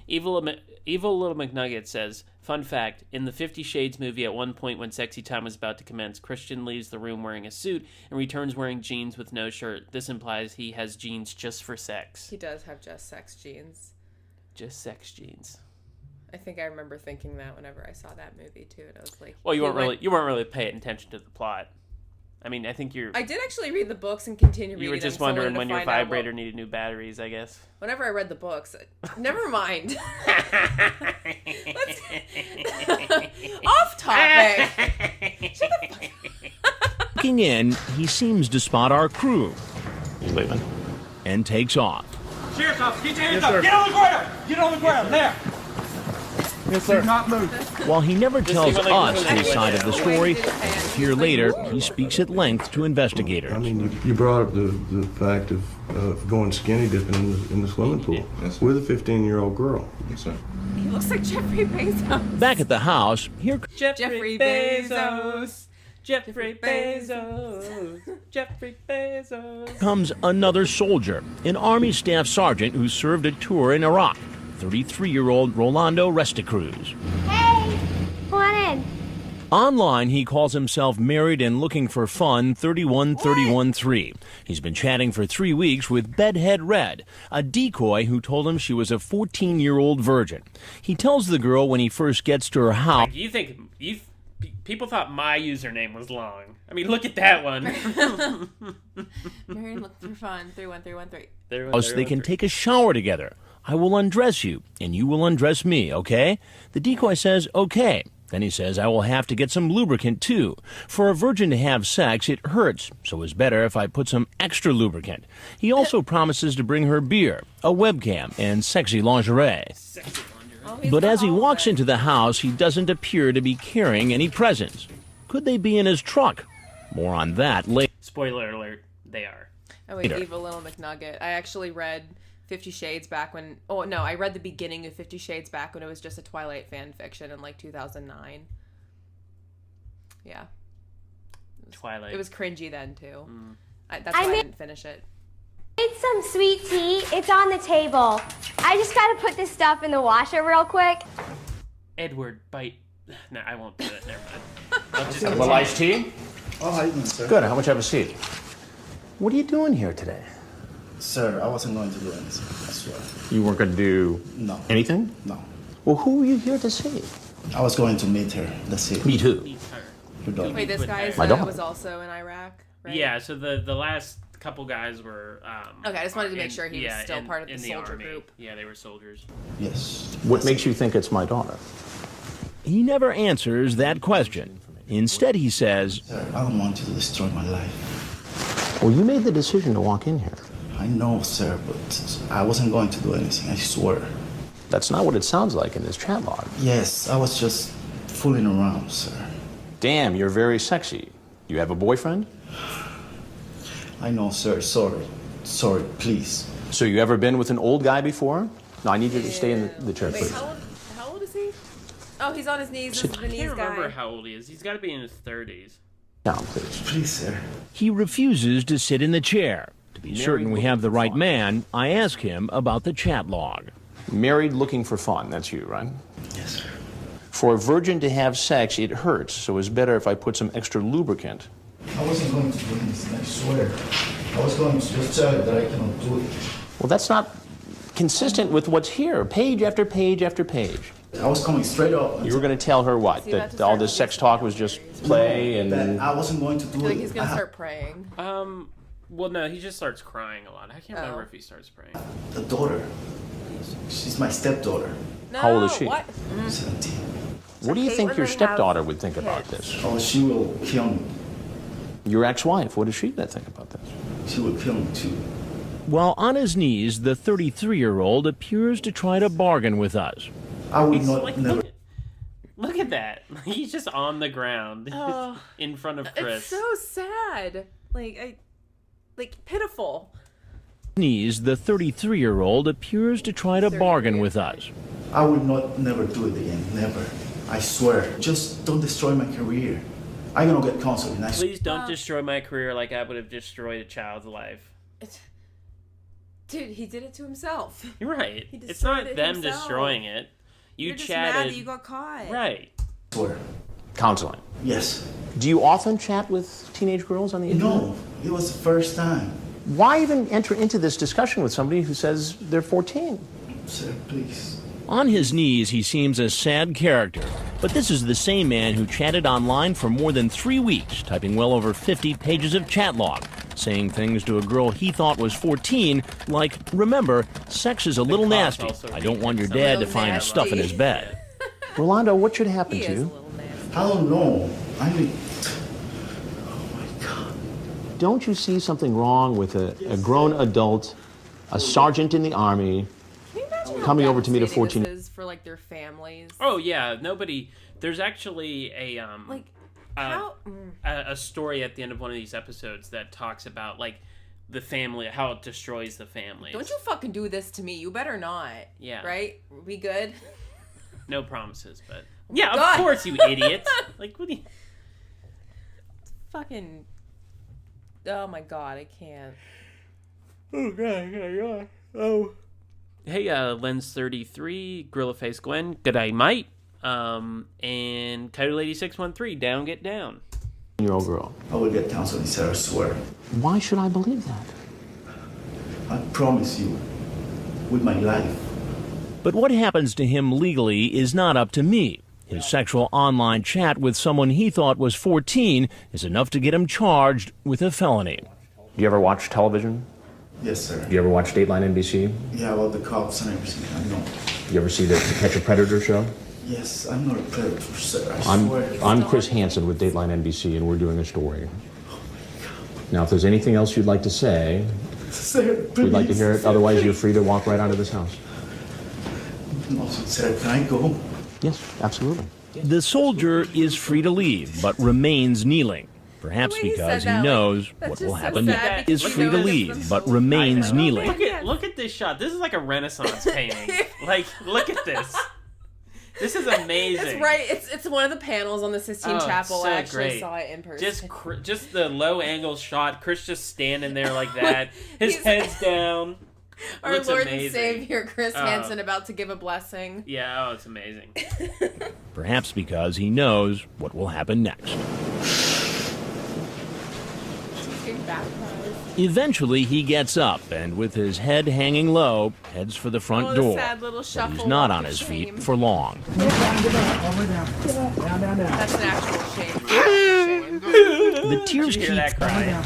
Evil Little McNugget says, fun fact, in the 50 Shades movie, at one point when sexy time is about to commence, Christian leaves the room wearing a suit and returns wearing jeans with no shirt. This implies he has jeans just for sex. He does have just sex jeans. Just sex jeans. I think I remember thinking that whenever I saw that movie too, and I was like, Well, you weren't really paying attention to the plot. I mean, I think I did actually read the books and continue reading them. You were just wondering when your vibrator needed new batteries, I guess. Whenever I read the books, never mind. Off topic. Shut the fuck up. Looking in, he seems to spot our crew. He's leaving. And takes off. Sheriff's office, get your hands up. Get on the ground. Get on the ground. There. Yes, sir. Do not move. While he never tells us his side of the story, a year later, he speaks at length to investigators. I mean, you brought up the fact of going skinny dipping in the swimming pool with a 15-year-old girl. Yes, sir. He looks like Jeffrey Bezos. Back at the house, here Jeffrey Bezos. Jeffrey Bezos. Jeffrey Bezos. comes another soldier, an Army staff sergeant who served a tour in Iraq. 33-year-old Rolando Resticruz. Hey, come on in. Online, he calls himself married and looking for fun 31313. He's been chatting for 3 weeks with Bedhead Red, a decoy who told him she was a 14-year-old virgin. He tells the girl when he first gets to her house. You think people thought my username was long? I mean, look at that one. Marion looked for fun. 31313. They can take a shower together. I will undress you, and you will undress me, okay? The decoy says, okay. Then he says, I will have to get some lubricant, too. For a virgin to have sex, it hurts, so it's better if I put some extra lubricant. He also promises to bring her beer, a webcam, and sexy lingerie. But as he walks into the house, he doesn't appear to be carrying any presents. Could they be in his truck? More on that later. Spoiler alert, they are. Oh, wait, Evil Little McNugget. I actually read 50 Shades back when... Oh, no, I read the beginning of 50 Shades back when it was just a Twilight fan fiction in, like, 2009. Yeah. Twilight. It was cringy then, too. That's why I didn't finish it. Made some sweet tea. It's on the table. I just gotta put this stuff in the washer real quick. Edward, bite. No, I won't do it. Never mind. I'll just A little iced tea? Oh, how you doing, sir? Good. How much have a seat? What are you doing here today? Sir, I wasn't going to do anything, I swear. You weren't going to do anything? No. Well, who were you here to see? I was going to meet her. That's it. Meet who? Your daughter. Wait, this guy My daughter. was also in Iraq, right? Yeah, so the last couple guys were... okay, I just wanted to make sure he was still part of the soldier army. group. Yeah, they were soldiers. Yes. What makes you think it's my daughter? He never answers that question. Instead, he says, Sir, I don't want you to destroy my life. Well, you made the decision to walk in here. I know, sir, but I wasn't going to do anything, I swear. That's not what it sounds like in this chat log. Yes, I was just fooling around, sir. Damn, you're very sexy. You have a boyfriend? I know, sir. Sorry. Sorry, please. So you ever been with an old guy before? No, I need you to stay in the chair, Wait, please. how old is he? Oh, he's on his knees. This is the I knees can't remember guy. how old he is. He's got to be in his 30s. Down, please. Please, sir. he refuses to sit in the chair. To be certain we have the right man, I ask him about the chat log. Married looking for fun, that's you, right? Yes, sir. For a virgin to have sex, it hurts, so it's better if I put some extra lubricant. I wasn't going to do anything, I swear. I was going to just tell you that I cannot do it. Well, that's not consistent with what's here, page after page after page. I was coming straight up. You were going to tell her what? See, That that's all a this certain sex talk was just play and... That I wasn't going to do I feel like it. he's gonna start praying. Well, no, he just starts crying a lot. I can't remember if he starts praying. The daughter. She's my stepdaughter. No, How old is she? What? 17. What do you think your stepdaughter would think about this? Oh, she will kill me. Your ex-wife, what does she think about this? She will kill me too. While on his knees, the 33-year-old appears to try to bargain with us. I would He's not like, never. Look at that. He's just on the ground in front of Chris. It's so sad. Like pitiful. Knees, the 33-year-old appears to try to bargain with us. I would not never do it again. Never. I swear. Just don't destroy my career. I'm gonna get counseling. Please don't destroy my career like I would have destroyed a child's life. Dude, he did it to himself. You're right. He It's not destroyed it them himself. destroying it. You're just chatted. mad that you got caught. Right. Swear. Counseling. Yes. Do you often chat with teenage girls on the internet? No, it was the first time. Why even enter into this discussion with somebody who says they're 14? Sir, please. On his knees, he seems a sad character. But this is the same man who chatted online for more than 3 weeks, typing well over 50 pages of chat log, saying things to a girl he thought was 14, like, remember, sex is a little nasty. I don't want your dad to find stuff in his bed. Rolando, what should happen to you? I don't know. I mean, Don't you see something wrong with a grown adult, a sergeant in the army, coming over to meet a 14? This is for like their families. Oh yeah, nobody. There's actually a a story at the end of one of these episodes that talks about like the family, how it destroys the family. Don't you fucking do this to me. You better not. Yeah. Right? We good? No promises, but yeah, God. of course, you idiot. Like what do you? Fucking. Oh my god, I can't. Oh god. Oh. Hey, Lens33, Gorilla Face Gwen, g'day, mate. And Coyote Lady 613, down, get down. Year-old girl. I will get counseling, sir. I swear. Why should I believe that? I promise you, with my life. But what happens to him legally is not up to me. His sexual online chat with someone he thought was 14 is enough to get him charged with a felony. Do you ever watch television? Yes, sir. Do you ever watch Dateline NBC? Yeah, about the cops and everything. I know. You ever see the To Catch a Predator show? Yes, I'm not a predator, sir. I swear. I'm Chris Hansen with Dateline NBC, and we're doing a story. Now, if there's anything else you'd like to say, Sir, please. we'd like to hear it. Otherwise, you're free to walk right out of this house. No, sir, can I go? Yes, absolutely. The soldier is free to leave, but remains kneeling. Perhaps because he knows what will happen next. Is free to leave, but remains kneeling. Look at this shot. This is like a Renaissance painting. Like, look at this. This is amazing. It's right. It's one of the panels on the Sistine Chapel. So I actually great. saw it in person. Just the low angle shot. Chris just standing there like that. His head's down. Our Looks Lord amazing. and Savior Chris Hansen about to give a blessing. Yeah, it's amazing. Perhaps because he knows what will happen next. Eventually, he gets up and, with his head hanging low, heads for the front door. Sad little But shuffle. he's not walk on of his shame. feet for long. That's an actual shame. The tears Did you hear that cry?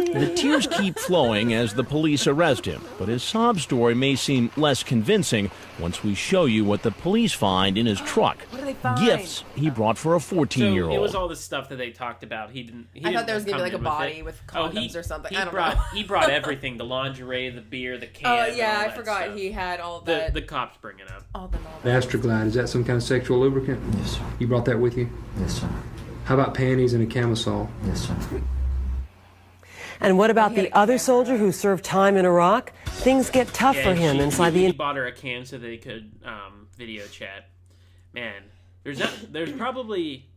The tears keep flowing as the police arrest him, but his sob story may seem less convincing once we show you what the police find in his truck. What do they find? Gifts he brought for a So it 14-year-old. was all the stuff that they talked about. He didn't. I thought there was gonna be come like a in body it. with condoms or something. He I don't brought, know. He brought everything: the lingerie, the beer, the can. Oh and yeah, all I that forgot stuff. he had all that. The cops bring it up. All the The Astroglide, is that some kind of sexual lubricant? Yes, sir. You brought that with you? Yes, sir. How about panties and a camisole? Yes, sir. And what about the other soldier who served time in Iraq? Things get tough for him inside He the... bought her a cam so they could video chat. Man, there's probably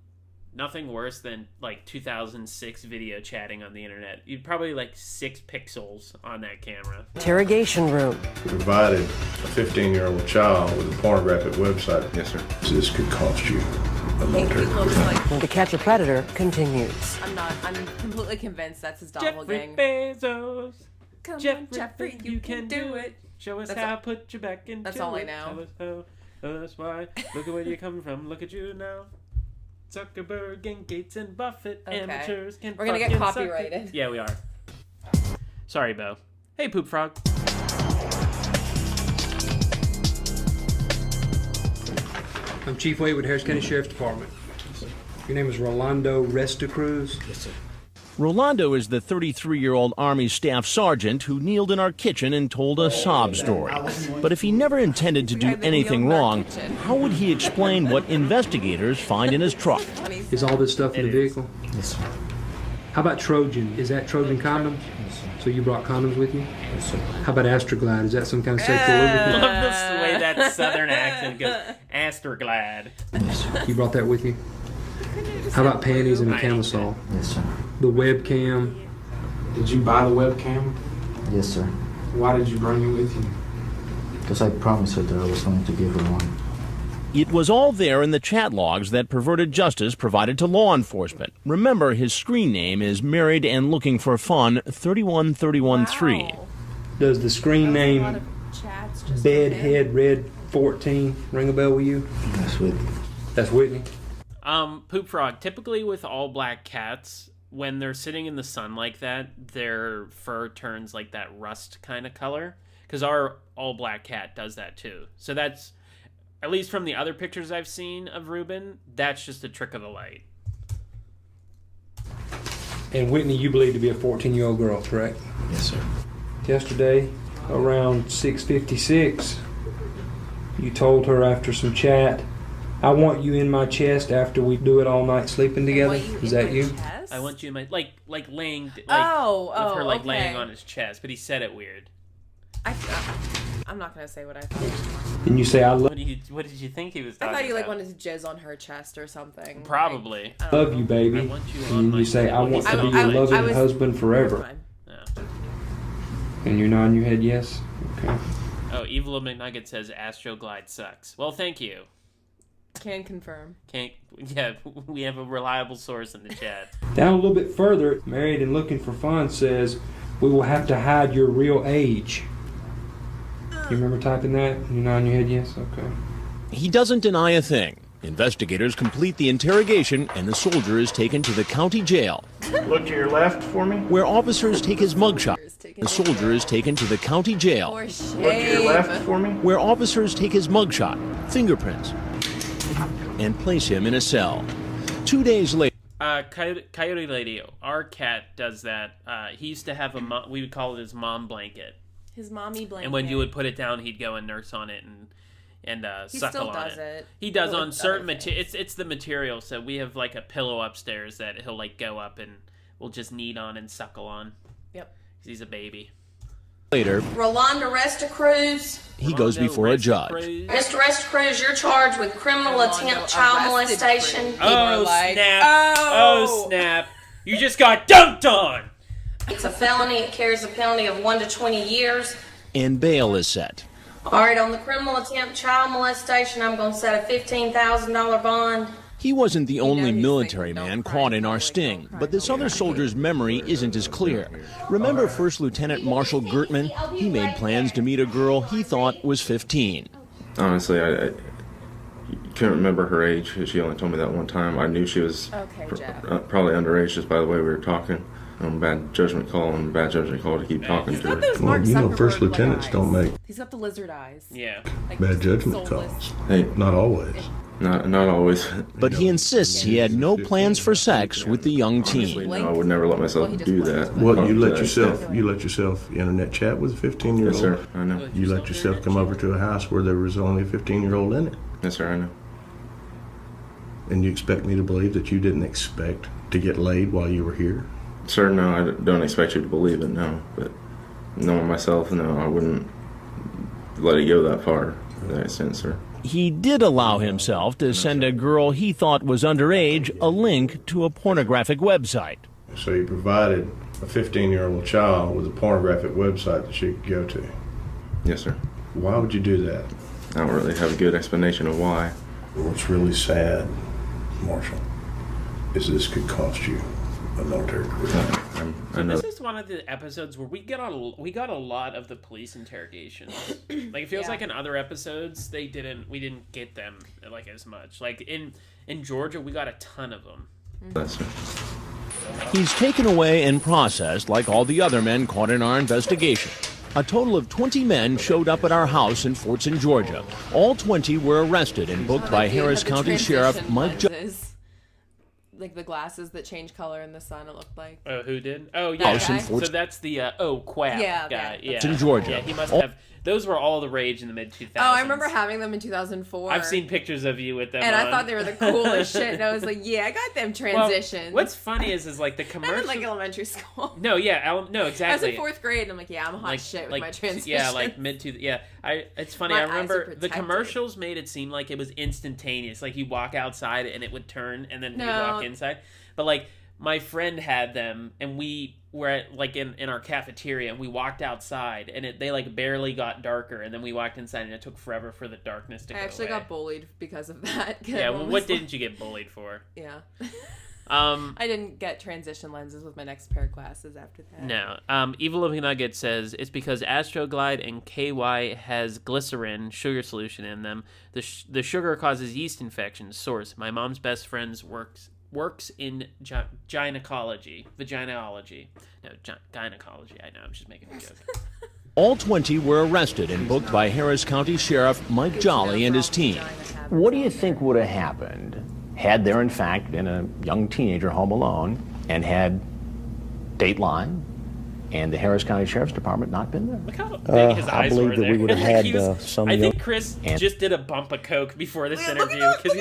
nothing worse than like 2006 video chatting on the internet. You'd probably like 6 pixels on that camera. interrogation room. Provided a 15-year-old child with a pornographic website. Yes, sir. So this could cost you a military career. To Catch a Predator continues. I'm completely convinced that's his doppelganger. Jeffrey Bezos. Come on, Jeffrey, you can do it. Show us That's how. Put your back into That's all I it. know. Tell us how. That's why. Look at where you're coming from. Look at you now. Zuckerberg and Gates and Buffett. Okay. Amateurs can We're gonna get fucking copyrighted. suck it. Yeah, we are. Sorry, Bo. Hey, Poop Frog. I'm Chief Wade with Harris County Sheriff's Department. Your name is Rolando Restacruz? Yes, sir. Rolando is the 33-year-old Army Staff Sergeant who kneeled in our kitchen and told a sob story. But if he never intended to do anything wrong, how would he explain what investigators find in his truck? Is all this stuff in the vehicle? Yes, sir. How about Trojan? Is that Trojan condoms? Yes, sir. So you brought condoms with you? Yes, sir. How about Astroglide? Is that some kind of sexual I lubricant? love this the way that southern accent goes. Astroglide. Yes, sir. You brought that with you? How about panties and a camisole? Yes, sir. The webcam? Did you buy the webcam? Yes, sir. Why did you bring it with you? Because I promised her that I was going to give her one. It was all there in the chat logs that Perverted Justice provided to law enforcement. Remember, his screen name is Married and Looking for Fun 31313. Wow. Does the screen That was a lot name of chats just Bedhead Red 14 ring a bell with you? That's Whitney. That's Whitney. Poop Frog, typically with all black cats, when they're sitting in the sun like that, their fur turns like that rust kind of color. Because our all black cat does that too. So that's, at least from the other pictures I've seen of Ruben, that's just a trick of the light. And Whitney, you believe to be a 14-year-old girl, correct? Yes, sir. Yesterday, around 6:56, you told her after some chat, I want you in my chest after we do it all night sleeping together. Is that you? I want you in my, like laying, like, with Oh, her, like, okay. laying on his chest, but he said it weird. I'm not gonna say what I thought. And you say, I What did you think he was I talking thought you like about? wanted to jizz on her chest or something. Probably. love you, baby. I want you And on then my you say, I want to be your loving husband forever. And you're nodding your head yes? Okay. Oh, Evil McNugget says Astroglide sucks. Well, thank you. Can confirm. Yeah, we have a reliable source in the chat. Down a little bit further, Married and Looking for Fun says, we will have to hide your real age. You remember typing that? You're nodding your head yes? Okay. He doesn't deny a thing. Investigators complete the interrogation and the soldier is taken to the county jail. Look to your left for me. Where officers take his mugshot. The soldier is taken to the county jail. For Look to your left for me. Where officers take his mugshot, fingerprints, and place him in a cell. 2 days later. Coyote Lady, our cat does that. He used to have we would call it his mom blanket. His mommy blanket. And when you would put it down, he'd go and nurse on it and He suckle still on does it. He does But on with certain other material. It's the material. So we have like a pillow upstairs that he'll like go up and we'll just knead on and suckle on. Yep. 'Cause he's a baby. Later, Rolando Restacruz. he goes before a judge. Mr. Restacruz, you're charged with criminal attempt child molestation. Oh snap! Oh snap! You just got dunked on. It's a felony. It carries a penalty of 1 to 20 years. And bail is set. All right, on the criminal attempt child molestation, I'm going to set a $15,000 bond. He wasn't the only military man caught in our sting, but this other soldier's memory isn't as clear. Remember First Lieutenant Marshall Gertman? He made plans to meet a girl he thought was 15. Honestly, I couldn't remember her age. She only told me that one time. I knew she was probably underage just by the way we were talking. Bad judgment call to keep talking to her. Well, you know, first lieutenants don't make He's got the lizard eyes. Yeah. bad judgment calls. Hey, Not always. not always. But he insists he had no plans for sex with the young teen. No, I would never let myself do that. Well, you let yourself internet chat with a 15-year-old. Yes, sir. I know. You let yourself come over to a house where there was only a 15-year-old in it. Yes, sir. I know. And you expect me to believe that you didn't expect to get laid while you were here? Sir, no, I don't expect you to believe it, no. But knowing myself, no, I wouldn't let it go that far in that sense, sir. He did allow himself to send a girl he thought was underage a link to a pornographic website. So you provided a 15-year-old child with a pornographic website that she could go to? Yes, sir. Why would you do that? I don't really have a good explanation of why. What's really sad, Marshall, is this could cost you a military career. I know. This is why one of the episodes where we got a lot of the police interrogations. Like, it feels like in other episodes we didn't get them like as much. Like in Georgia, we got a ton of them. He's taken away and processed like all the other men caught in our investigation. A total of 20 men showed up at our house in Fortson, Georgia. All 20 were arrested and booked by Harris County Sheriff Mike Jolly. Like the glasses that change color in the sun, it looked like. Oh, who did? Oh, yeah. So that's the Quack guy. Yeah, in Georgia. Yeah, he must have. Those were all the rage in the mid-2000s. Oh, I remember having them in 2004. I've seen pictures of you with them and on. I thought they were the coolest shit. And I was like, yeah, I got them transitions. Well, what's funny is like the commercial. I'm in like elementary school. No, yeah, no, exactly. I was in 4th grade, and I'm like, yeah, I'm hot shit with my transitions. Yeah, like it's funny. I remember the commercials made it seem like it was instantaneous. Like you walk outside and it would turn, and then you walk inside. But like my friend had them, and we were at, like in our cafeteria, and we walked outside, and they like barely got darker, and then we walked inside, and it took forever for the darkness to go away. I actually got bullied because of that. Yeah, well, what didn't you get bullied for? Yeah. I didn't get transition lenses with my next pair of glasses after that. No. Evil Living Nugget says it's because Astroglide and KY has glycerin sugar solution in them. The sugar causes yeast infections. Source: my mom's best friend's works in gynecology. No, gynecology. I know, I'm just making a joke. All 20 were arrested and booked by Harris County Sheriff Mike Jolly and his team. What do you think would have happened had there, in fact, been a young teenager home alone and had Dateline and the Harris County Sheriff's Department not been there? Look how big his eyes were there. We would have had some. I think Chris just did a bump of coke before this interview because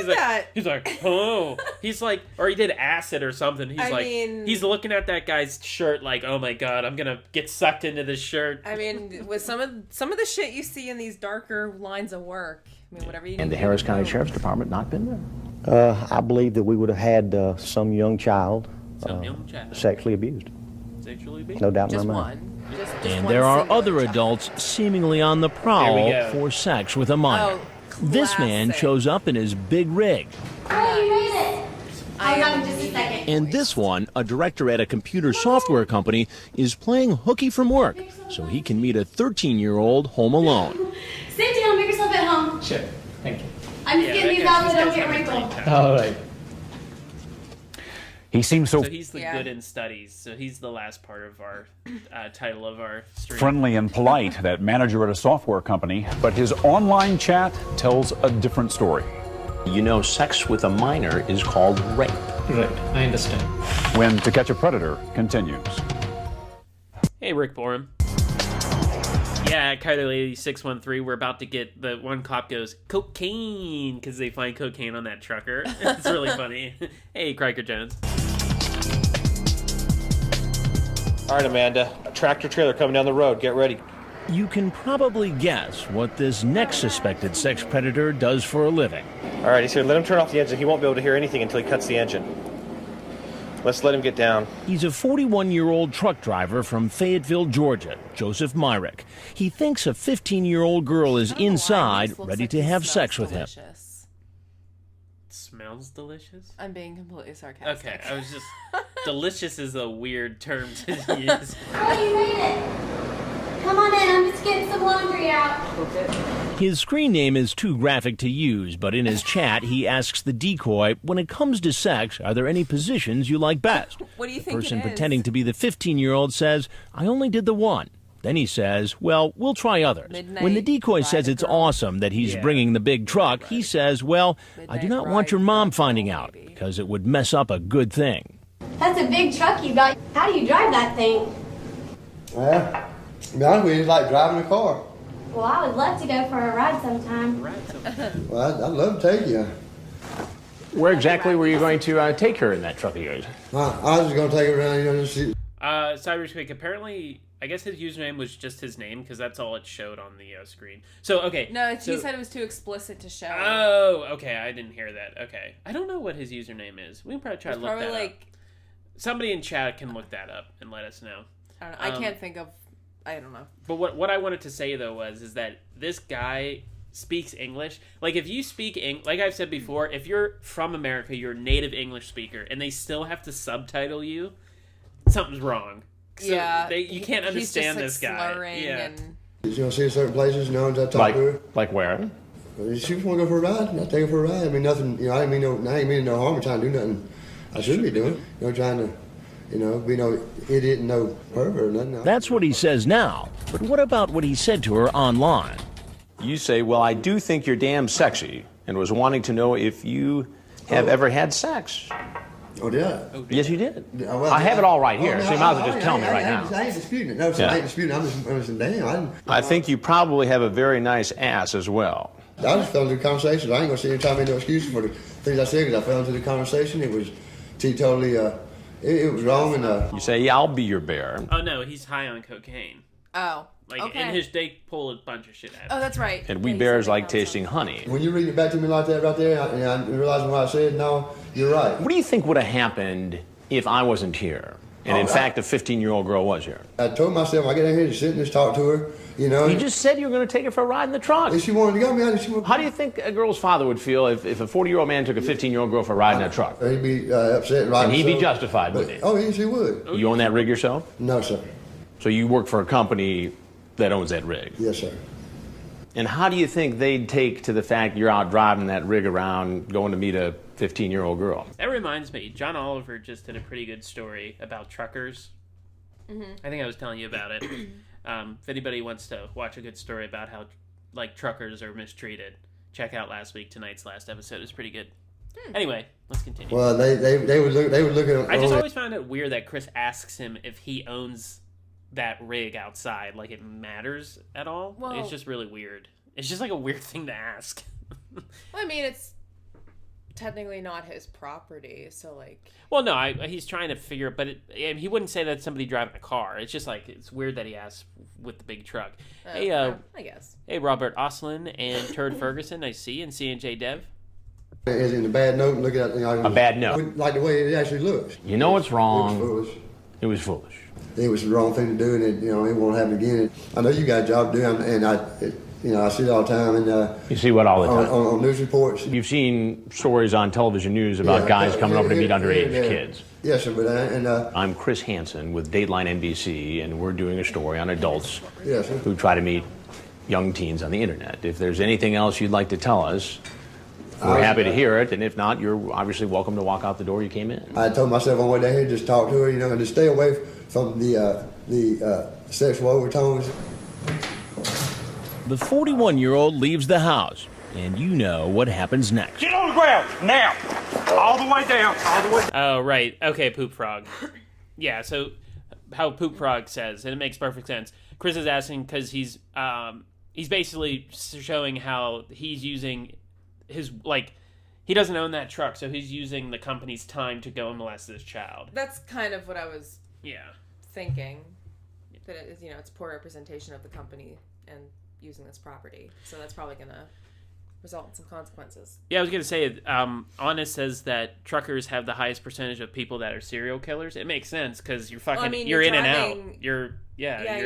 he's like, or he did acid or something. He's looking at that guy's shirt like, oh my god, I'm gonna get sucked into this shirt. I mean, with some of the shit you see in these darker lines of work, I mean, whatever you. And the Harris County Sheriff's Department not been there? I believe that we would have had some young child, sexually abused. Sexually abused? No doubt in my mind. And there are other adults seemingly on the prowl for sex with a minor. This man shows up in his big rig. Oh, you made it! I'll be back in just a second. And this one, a director at a computer software company, is playing hooky from work so he can meet a 13-year-old home alone. Sit down, make yourself at home. Sure. Thank you. I'm just getting these out so don't get wrinkled. All right. He seems so he's the good in studies. So he's the last part of our title of our stream. Friendly and polite, that manager at a software company, but his online chat tells a different story. You know, sex with a minor is called rape. Right, I understand. When To Catch a Predator continues. Hey, Rick Borum. Yeah, Kyler Lady 613. We're about to get the one cop goes cocaine because they find cocaine on that trucker. It's really funny. Hey, Criker Jones. All right, Amanda. A tractor trailer coming down the road. Get ready. You can probably guess what this next suspected sex predator does for a living. All right, he's here. Let him turn off the engine. He won't be able to hear anything until he cuts the engine. Let's let him get down. He's a 41-year-old truck driver from Fayetteville, Georgia, Joseph Myrick. He thinks a 15-year-old girl is inside, ready to have sex with him. Smells delicious? I'm being completely sarcastic. Okay, I was just... delicious is a weird term to use. Oh, you made it. Come on in, I'm just getting some laundry out. His screen name is too graphic to use, but in his chat, he asks the decoy, when it comes to sex, are there any positions you like best? What do you think The person it is? pretending to be the 15-year-old says, I only did the one. Then he says, well, we'll try others. When the decoy says it's awesome that he's bringing the big truck, he says, well, I do not want your mom finding out, because it would mess up a good thing. That's a big truck you got. How do you drive that thing? Well, to be honest with you, it's like driving a car. Well, I would love to go for a ride sometime. Well, I'd love to take you. Where exactly were you going to take her in that truck of yours? I was just going to take her around, just see. Cyberspeak, apparently, I guess his username was just his name, because that's all it showed on the screen. So, okay. No, he said it was too explicit to show. Oh, okay, I didn't hear that. Okay. I don't know what his username is. We can probably try to look that up. Somebody in chat can look that up and let us know. I don't know. I can't think of... I don't know. But what I wanted to say, though, is that this guy speaks English. Like, if you speak like I've said before, if you're from America, you're a native English speaker, and they still have to subtitle you, something's wrong. So you can't understand he's just, this guy. Slurring and... You know, see in certain places, you know, I talk to her. Like where? She just want to go for a ride, and I take her for a ride. I mean, nothing, you know, I ain't mean no harm or trying to do nothing I shouldn't be doing. You know, trying to, you know, be no idiot and no pervert or nothing. That's what he says now. But what about what he said to her online? You say, well, I do think you're damn sexy, and was wanting to know if you have ever had sex. Oh, did I? Yes, you did. Well, I have it all right here, no, so you might as well just tell me right now. I ain't disputing it. No, sir, I ain't disputing it. I'm just damn. I think you probably have a very nice ass as well. I just fell into the conversation. I ain't gonna sit here and tell me no excuses for the things I said because I fell into the conversation. It was totally, it was wrong. And you say, yeah, I'll be your bear. Oh no, he's high on cocaine. Oh, like okay. in they pull a bunch of shit out of him. Oh, that's right. And we bears like tasting honey. When you read it back to me like that right there, and I'm realizing what I said, no, you're right. What do you think would have happened if I wasn't here? And in fact, the 15-year-old girl was here. I told myself, I get in here to sit and just talk to her, you know. You just said you were going to take her for a ride in the truck. If she wanted to go, How do you think a girl's father would feel if a 40-year-old man took a 15-year-old girl for a ride in a truck? He'd be upset, right? And he'd be justified, wouldn't he? Oh, yes, he would. You own that rig yourself? No, sir. So you work for a company that owns that rig? Yes, sir. And how do you think they'd take to the fact you're out driving that rig around, going to meet a 15-year-old girl? That reminds me, John Oliver just did a pretty good story about truckers. I think I was telling you about it. If anybody wants to watch a good story about how truckers are mistreated, check out tonight's last episode. It's pretty good. Anyway, let's continue. Well, they would look at. I just always found it weird that Chris asks him if he owns that rig outside, like it matters at all. Well, it's just really weird. It's just like a weird thing to ask. Well, I mean, it's technically not his property, so like. Well, no, he's trying to figure, but he wouldn't say that somebody driving a car. It's just like it's weird that he asks with the big truck. Hey, I guess. Hey, Robert Oslin and Turd Ferguson, I see, and C&J Dev. Is in a bad note. Look at a bad note. Like the way it actually looks. You know what's wrong. It was foolish. It was foolish. It was the wrong thing to do, and it won't happen again. I know you got a job to do, and I see it all the time. And you see what all the time? On news reports. You've seen stories on television news about guys coming over to meet underage kids. Yes, sir. But I'm Chris Hansen with Dateline NBC, and we're doing a story on adults yes, sir. who try to meet young teens on the internet. If there's anything else you'd like to tell us, we're happy to hear it, and if not, you're obviously welcome to walk out the door you came in. I told myself on the way down here, just talk to her, and just stay away from the sexual overtones. The 41-year-old leaves the house, and you know what happens next. Get on the ground, now! All the way down, all the way down. Oh, right. Okay, Poop Frog. Yeah, so how Poop Frog says, and it makes perfect sense. Chris is asking because he's basically showing how he's using his, he doesn't own that truck, so he's using the company's time to go and molest this child. That's kind of what I was thinking. That it is, it's poor representation of the company and using this property. So that's probably going to result in some consequences. Yeah, I was going to say, Honest says that truckers have the highest percentage of people that are serial killers. It makes sense because you're fucking, you're in driving, and out. You're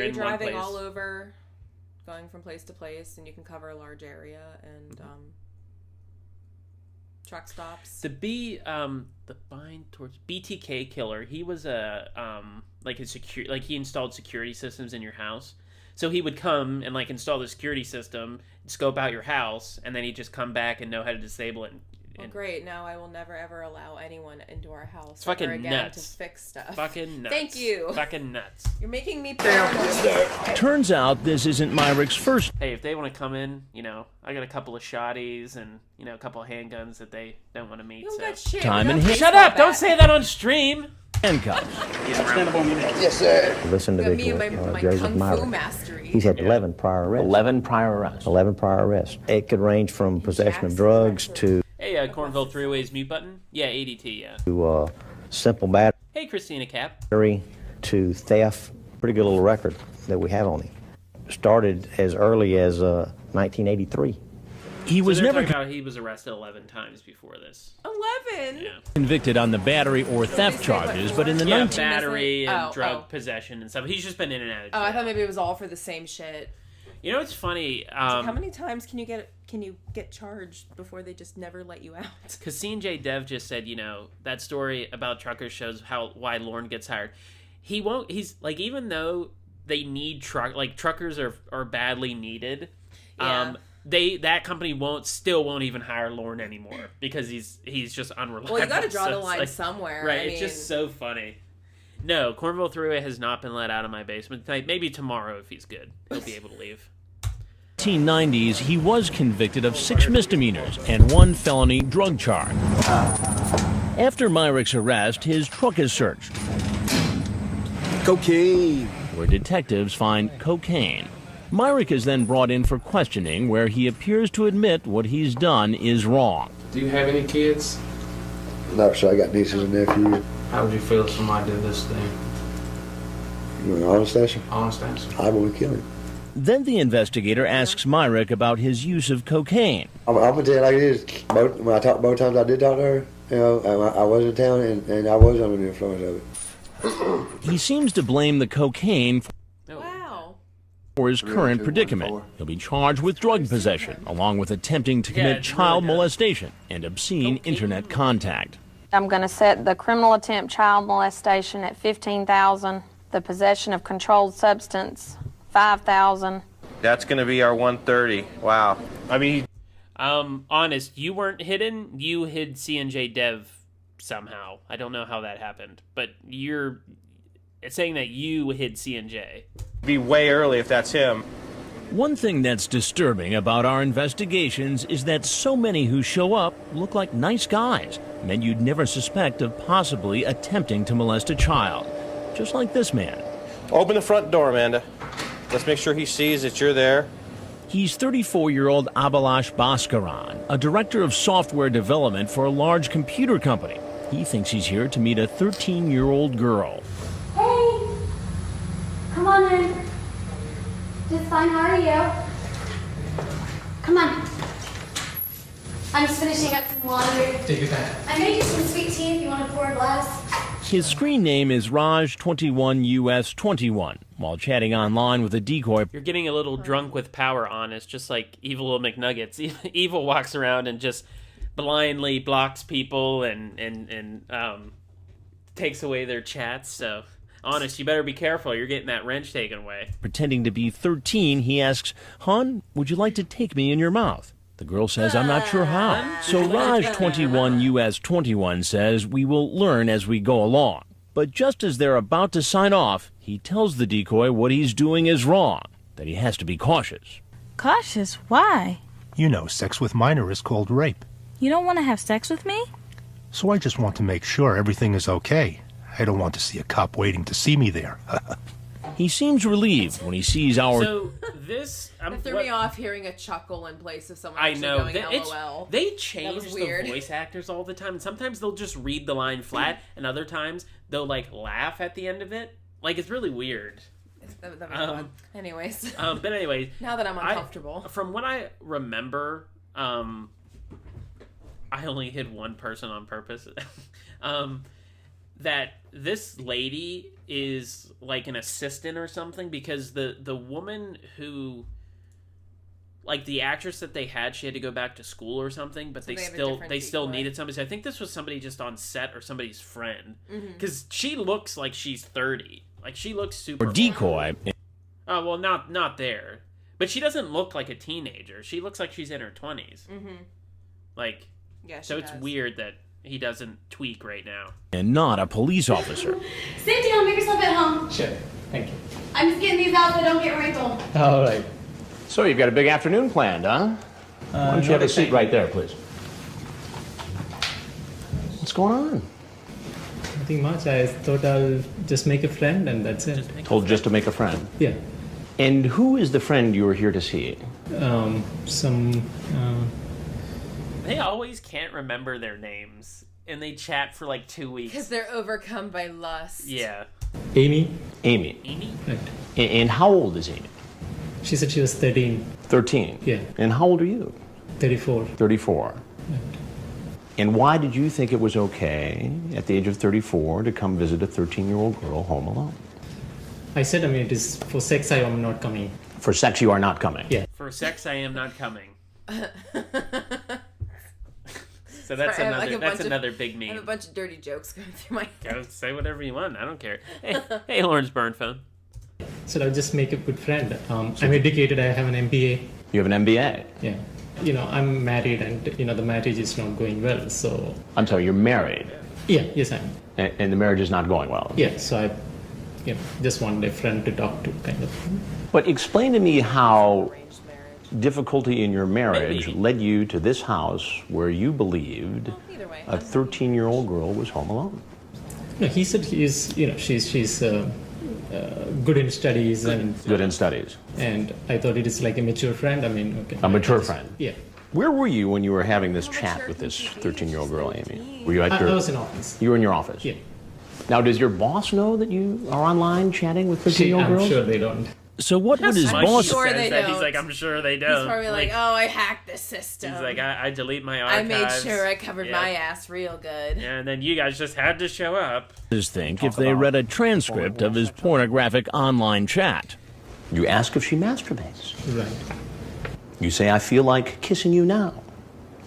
in driving one place. all over, going from place to place, and you can cover a large area, and truck stops. The bind towards BTK killer, he was he installed security systems in your house. So he would come and install the security system, scope out your house, and then he'd just come back and know how to disable it. Well, great. Now I will never ever allow anyone into our house it's fucking again nuts. to fix stuff. Fucking nuts. Thank you. Fucking nuts. You're making me paranoid. Turns out this isn't Myrick's first. Hey, if they want to come in, I got a couple of shotties and a couple of handguns that they don't want to meet. You got shit. Time and Shut up! Don't say that on stream. Handcuffs. Yes, sir. This individual, my Joseph kung fu Myrick, mastery. he's had 11 prior arrests. 11 prior arrests. 11 prior arrests. It could range from possession of drugs to Hey, Cornville Three-Ways mute button. Yeah, ADT. Yeah. To simple battery. Hey, Christina Cap. To theft. Pretty good little record that we have on him. Started as early as 1983. He was never he was arrested 11 times before this. 11? Yeah. Convicted on the battery or theft charges, but in the battery and drug possession and stuff. He's just been in and out of jail. I thought maybe it was all for the same shit. You know what's funny? How many times can you get charged before they just never let you out? Because C&J Dev just said, that story about truckers shows why Lorne gets hired. he won't. He's like, even though they need truckers are badly needed. Yeah. That company won't even hire Lauren anymore because he's just unreliable. Well, you got to draw So the it's line like, somewhere. right? I It's just so funny. No, Cornville Thruway has not been let out of my basement tonight. Maybe tomorrow if he's good, he'll be able to leave. 1990s, he was convicted of 6 misdemeanors and 1 felony drug charge. After Myrick's arrest, his truck is searched. Cocaine. Where detectives find cocaine. Myrick is then brought in for questioning, where he appears to admit what he's done is wrong. Do you have any kids? No, sir. I got nieces and nephews. How would you feel if somebody did this thing? You want an honest answer? Honest answer. I want to kill him. Then the investigator asks Myrick about his use of cocaine. I'm going to tell you like it is. When I talked both times I did talk to her, you know, I was in town and I was under the influence of it. He seems to blame the cocaine Wow. for his current predicament. He'll be charged with drug possession, along with attempting to commit child molestation and obscene internet contact. I'm going to set the criminal attempt child molestation at $15,000, the possession of controlled substance, $5,000. That's going to be our 130. Wow. I mean, Honest, you weren't hidden. You hid C&J Dev somehow. I don't know how that happened, but you're saying that you hid C&J. be way early if that's him. One thing that's disturbing about our investigations is that so many who show up look like nice guys, men you'd never suspect of possibly attempting to molest a child. Just like this man. Open the front door, Amanda. Let's make sure he sees that you're there. He's 34-year-old Abhilash Bhaskaran, a director of software development for a large computer company. He thinks he's here to meet a 13-year-old girl. Hey, come on in. Just fine, how are you? Come on. I'm just finishing up some laundry. Take your time. I made you some sweet tea if you want to pour a glass. His screen name is Raj21US21. While chatting online with a decoy, You're getting a little drunk with power, Honest, just like Evil McNuggets. Evil walks around and just blindly blocks people and takes away their chats. So, Honest, you better be careful. You're getting that wrench taken away. pretending to be 13, he asks, "Hon, would you like to take me in your mouth?" The girl says, "I'm not sure how." So Raj21US21 says, "We will learn as we go along." But just as they're about to sign off, he tells the decoy what he's doing is wrong, that he has to be cautious. Cautious? Why? You know, sex with minor is called rape. You don't want to have sex with me? So I just want to make sure everything is okay. I don't want to see a cop waiting to see me there. He seems relieved when he sees our... So this... It threw me off hearing a chuckle in place of someone I actually know. going LOL. They That change was the weird. voice actors all the time. Sometimes they'll just read the line flat, and other times they'll, like, laugh at the end of it. Like, it's really weird. That was fun. Anyways. But anyways... Now that I'm uncomfortable. From what I remember, I only hid one person on purpose. That this lady is like an assistant or something, because the woman who, like, the actress that they had, she had to go back to school or something, but So they they still needed somebody. So I think this was somebody just on set or somebody's friend, Mhm. because she looks like she's 30. Like, she looks super. Or decoy. Oh well, not there, but she doesn't look like a teenager. She looks like she's in her 20s. Mhm. Like, Yeah, so she it's does. weird that he doesn't tweak right now. And not a police officer. Sit down, make yourself at home. Sure. Thank you. I'm just getting these out so they don't get wrinkled. All right. So you've got a big afternoon planned, huh? Why don't you have a seat right there, please? What's going on? Nothing much. I thought I'll just make a friend and that's it. Told just to make a friend. Yeah. And who is the friend you were here to see? They always can't remember their names, and they chat for like 2 weeks. Because they're overcome by lust. Yeah. Amy. Amy. Right. And how old is Amy? She said she was 13. 13? Yeah. And how old are you? 34. 34. And why did you think it was okay at the age of 34 to come visit a 13-year-old girl home alone? I said, it is for sex I am not coming. For sex, you are not coming. Yeah. For sex, I am not coming. So that's Sorry, I have, another big meme. I have a bunch of dirty jokes going through my head. Go say whatever you want. I don't care. Hey, Lawrence Burnphone. So I'll just make a good friend. I'm educated. I have an MBA. You have an MBA? Yeah. I'm married, and the marriage is not going well. So I'm sorry, you're married? Yeah. Yes, I am. And the marriage is not going well? Yeah. So I, just wanted a friend to talk to, kind of. But explain to me how difficulty in your marriage led you to this house where you believed a 13-year-old girl was home alone. No, he said she's good in studies and good in studies. And I thought it is like a mature friend. Okay. A mature friend. Yeah. Where were you when you were having this chat with this 13-year-old girl, Amy? Were you at your? I was in office. You were in your office. Yeah. Now, does your boss know that you are online chatting with 13-year-old girls? I'm sure they don't. So what would his boss? Sure they don't. He's like, I'm sure they don't. He's probably like, oh, I hacked the system. He's like, I delete my archives. I made sure I covered my ass real good. Yeah, and then you guys just had to show up. Think if they read a transcript of his pornographic online chat. You ask if she masturbates. Right. You say, I feel like kissing you now,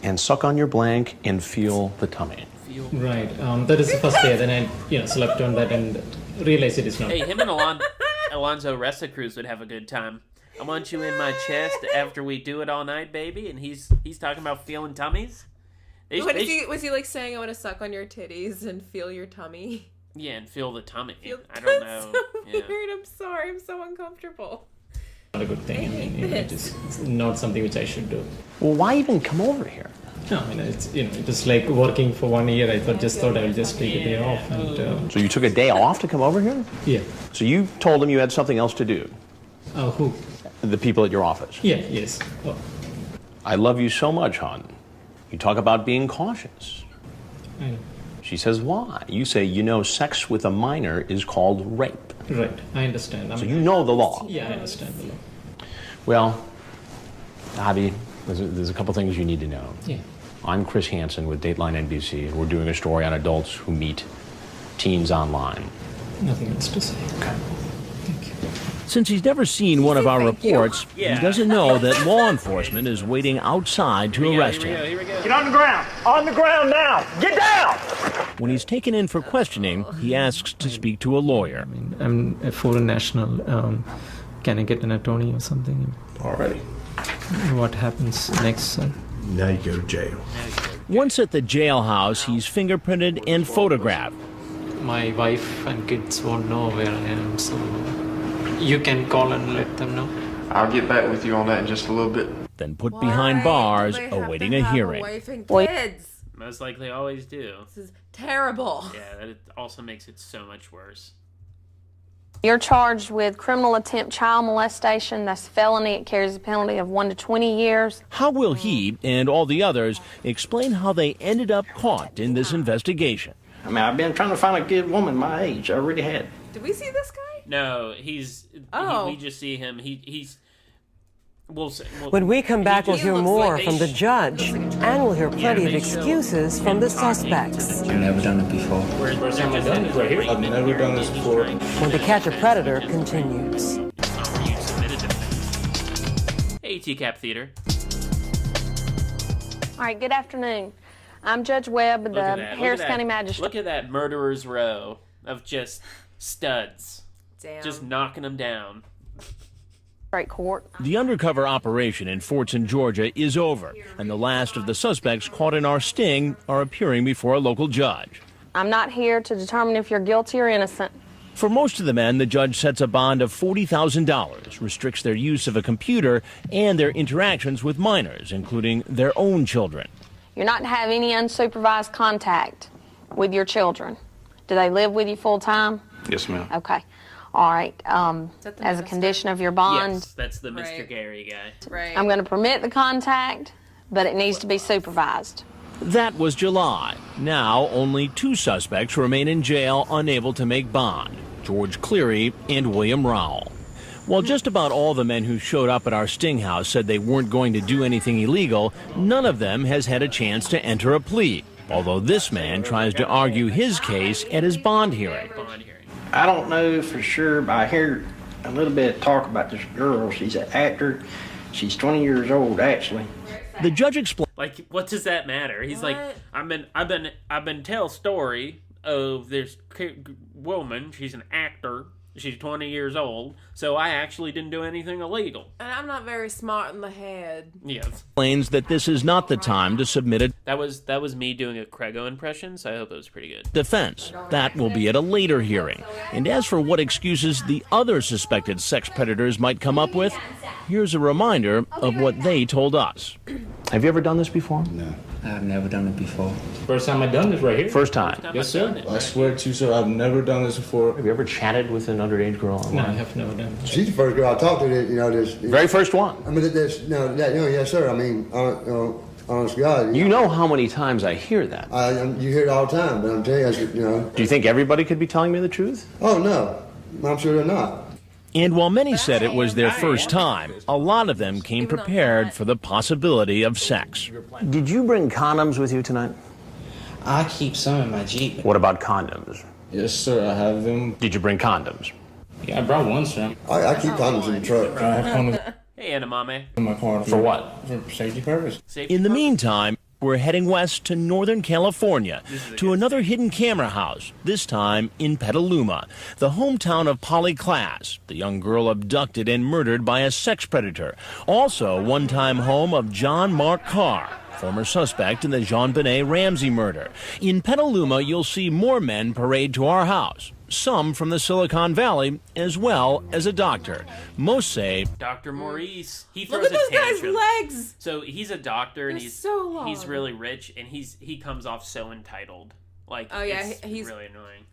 and suck on your blank and feel the tummy. Right. That is the first day. Then I, slept on that and realized it is not. Hey, him and Alonzo Resacruz would have a good time. I want you in my chest after we do it all night, baby. And he's talking about feeling tummies. Was he like saying, I want to suck on your titties and feel your tummy? Yeah, and feel the tummy. I don't know. So weird. I'm sorry. I'm so uncomfortable. Not a good thing. It's not something which I should do. Well, why even come over here? No, it's it was like working for 1 year. I thought I would just take a day off. And, So you took a day off to come over here? Yeah. So you told them you had something else to do? Who? The people at your office. Yeah. Yes. Oh. I love you so much, hon. You talk about being cautious. I know. She says, why? You say, sex with a minor is called rape. Right. I understand. So you know the law. Yeah, I understand the law. Well, Abby, there's a couple things you need to know. Yeah. I'm Chris Hansen with Dateline NBC, and we're doing a story on adults who meet teens online. Nothing else to say. Okay. Since he's never seen one of our reports, he doesn't know that law enforcement is waiting outside to arrest him. Get on the ground! On the ground now! Get down! When he's taken in for questioning, he asks to speak to a lawyer. I'm a foreign national. Can I get an attorney or something? Already. What happens next, sir? Now you go to jail. Once at the jailhouse, he's fingerprinted and photographed. My wife and kids won't know where I am, so you can call and let them know. I'll get back with you on that in just a little bit. Then put behind bars, awaiting a hearing. Wife and kids. Most likely always do. This is terrible. Yeah, that also makes it so much worse. You're charged with criminal attempt child molestation. That's felony. It carries a penalty of 1 to 20 years. How will he and all the others explain how they ended up caught in this investigation? I mean, I've been trying to find a good woman my age. I really had. Did we see this guy? No, we just see him. When we come back, we'll hear more from the judge, and we'll hear plenty of excuses from the suspects. I've never done it before. I've never done this before. When To Catch a Predator continues. Hey, TCAP Theater. All right, good afternoon. I'm Judge Webb of the Harris County Magistrate. Look at that murderer's row of just studs. Damn. Just knocking them down. Court. The undercover operation in Fortson, Georgia is over, and the last of the suspects caught in our sting are appearing before a local judge. I'm not here to determine if you're guilty or innocent. For most of the men, the judge sets a bond of $40,000, restricts their use of a computer and their interactions with minors, including their own children. You're not to have any unsupervised contact with your children. Do they live with you full time? Yes, ma'am. Okay. All right. As a condition of your bond. Yes, that's the Mr. Gary guy. Right. I'm going to permit the contact, but it needs to be supervised. That was July. Now, only 2 suspects remain in jail unable to make bond, George Cleary and William Rowell. While just about all the men who showed up at our sting house said they weren't going to do anything illegal, none of them has had a chance to enter a plea, although this man tries to argue his case at his bond hearing. I don't know for sure, but I hear a little bit of talk about this girl. She's an actor. She's 20 years old, actually. The judge explained. Like, what does that matter? He's like, I've been tell story of this woman. She's an actor. She's 20 years old, so I actually didn't do anything illegal. And I'm not very smart in the head. Yes. Explains that this is not the time to submit a That was me doing a Craigo impression, so I hope it was pretty good. defense. That will be at a later hearing. And as for what excuses the other suspected sex predators might come up with, here's a reminder of what they told us. Have you ever done this before? No. I've never done it before. First time I've done this right here. First time. Yes, sir. I swear to you, sir, I've never done this before. Have you ever chatted with an underage girl online? No, I have never done it. She's the first girl I talked to that, this. Very first one. I mean, yes, sir. I mean, honest to God. You know how many times I hear that? You hear it all the time, but I'm telling you, Do you think everybody could be telling me the truth? Oh, no. I'm sure they're not. And while many said it was their first time, a lot of them came prepared for the possibility of sex. Did you bring condoms with you tonight? I keep some in my Jeep. What about condoms? Yes, sir, I have them. Did you bring condoms? Yeah, I brought one, sir. I keep condoms in the truck. I have condoms Hey, Anamame. in my car. For what? For safety purpose. In the meantime, we're heading west to Northern California to another hidden camera house, this time in Petaluma, the hometown of Polly Klaas, the young girl abducted and murdered by a sex predator. Also, one-time home of John Mark Carr, former suspect in the JonBenet Ramsey murder. In Petaluma, you'll see more men parade to our house, some from the Silicon Valley, as well as a doctor. Most say Dr. Maurice. He Look throws at those a guys' tantrum. legs. So he's a doctor, and They're so long. he's really rich, and he comes off so entitled. Like, Oh, yeah, it's he's really annoying.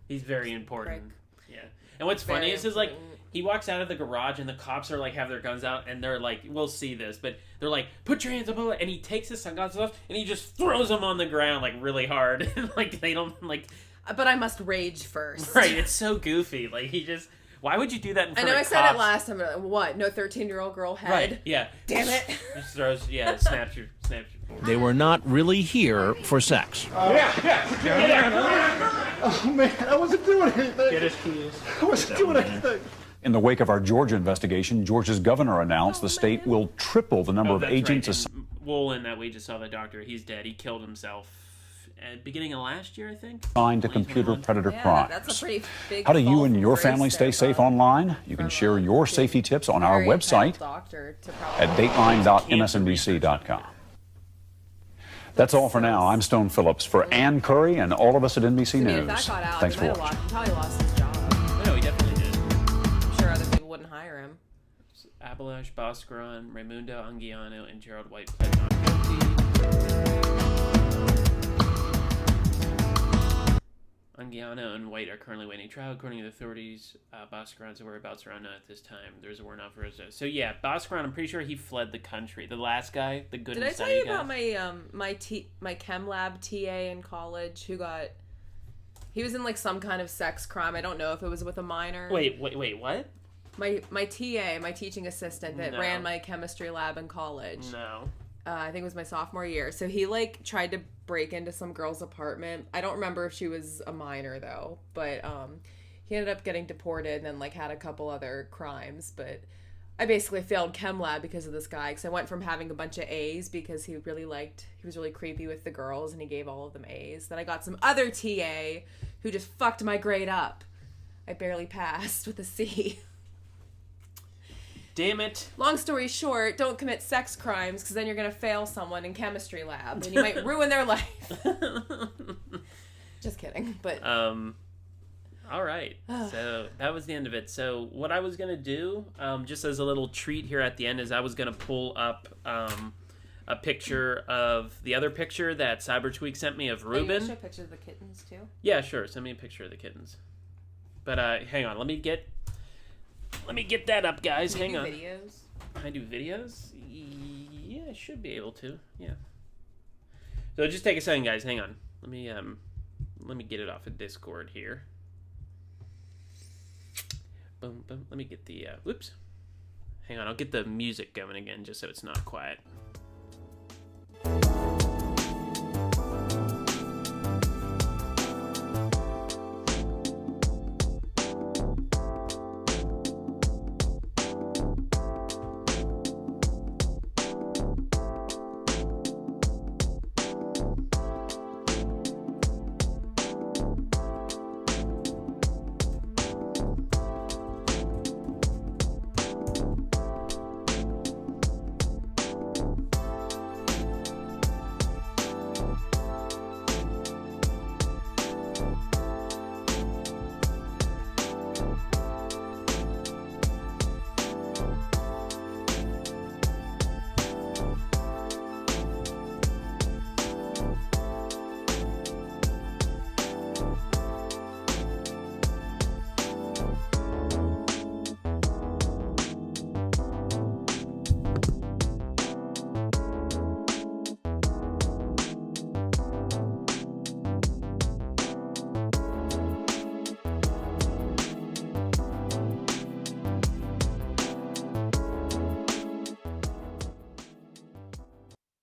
He's very important. Prick. Yeah. And what's funny Very is like he walks out of the garage and the cops are like have their guns out and they're like, we'll see this, but they're like, put your hands up, and he takes his sunglasses off and he just throws them on the ground like really hard. Like they don't like. But I must rage first. Right, it's so goofy. Like he just. Why would you do that in I front know of I said cops? it last time. But what? No 13-year-old girl head? Right, yeah. Damn it. Just throws, snaps your. they were not really here for sex. Oh, man, I wasn't doing anything. Get his keys. I wasn't doing anything. In the wake of our Georgia investigation, Georgia's governor announced the state will triple the number of agents assigned. Woolen that we just saw the doctor. He's dead. He killed himself at beginning of last year, I think. Assigned to computer predator crimes. That's a pretty big How do you fall and from your grace family stay there, safe bud. online? You can share your safety tips on our Very website entitled doctor to probably- at dateline.msnbc.com. That's all for now. I'm Stone Phillips for Ann Curry and all of us at NBC I mean, if News. that got out, Thanks he for might have watching. he probably lost his job. No, he definitely did. I'm sure other people wouldn't hire him. Abalash, Bhaskaran, Raimundo Anguiano, and Gerald White pled not guilty. Anguiano and White are currently waiting trial. According to the authorities, Bhaskaran's whereabouts around at this time. There's a warrant out for his arrest. So yeah, Bhaskaran, I'm pretty sure he fled the country. The last guy, the good Did and I tell steady you guy. about my chem lab TA in college who got... He was in like some kind of sex crime. I don't know if it was with a minor. Wait, what? My TA, my teaching assistant that No. ran my chemistry lab in college. No. I think it was my sophomore year. So he like tried to break into some girl's apartment. I don't remember if she was a minor though, but he ended up getting deported and then like had a couple other crimes. But I basically failed chem lab because of this guy, because I went from having a bunch of A's because he was really creepy with the girls and he gave all of them A's. Then I got some other TA who just fucked my grade up. I barely passed with a C. Damn it. Long story short, don't commit sex crimes because then you're going to fail someone in chemistry lab and you might ruin their life. Just kidding, but... All right. So that was the end of it. So what I was going to do, just as a little treat here at the end, is I was going to pull up a picture of the other picture that Cybertweak sent me of Ruben. Are you gonna show a picture of the kittens too? Yeah, sure. Send me a picture of the kittens. But hang on. Let me get that up, guys. Do you Hang on. do videos? I do videos? Yeah, I should be able to. Yeah. So just take a second, guys. Hang on. Let me get it off of Discord here. Boom, boom. Let me get the whoops. Hang on, I'll get the music going again just so it's not quiet.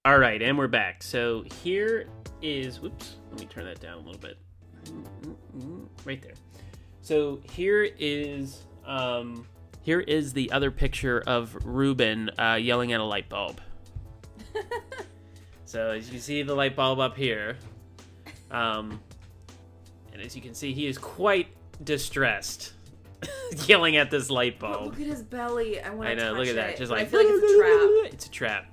All right, and we're back. So here is, whoops, let me turn that down a little bit. Right there. So here is the other picture of Ruben yelling at a light bulb. So as you can see the light bulb up here, and as you can see, he is quite distressed, yelling at this light bulb. Oh, look at his belly. I want to touch it. Look at that. Just like, I feel like it's a trap. It's a trap.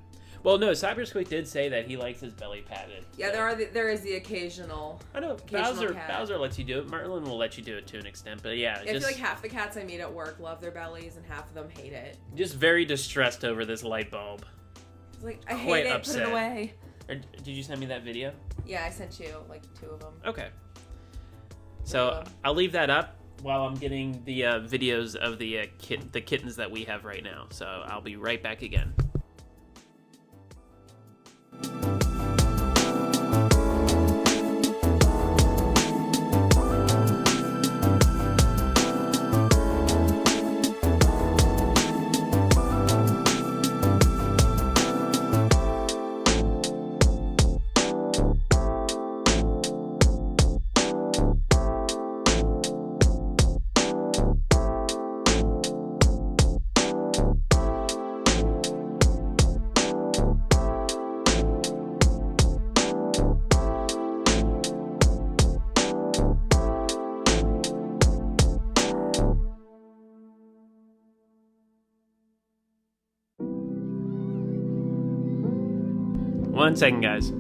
Well, no, Cybersqueak did say that he likes his belly padded. Yeah, there is the occasional. I know cat. Bowser lets you do it. Merlin will let you do it to an extent, but yeah. I feel like half the cats I meet at work love their bellies, and half of them hate it. Just very distressed over this light bulb. It's like, I hate it. Upset. Put it away. Did you send me that video? Yeah, I sent you like 2 of them. Okay. So I'll leave that up while I'm getting the videos of the kittens that we have right now. So I'll be right back again. One second, guys.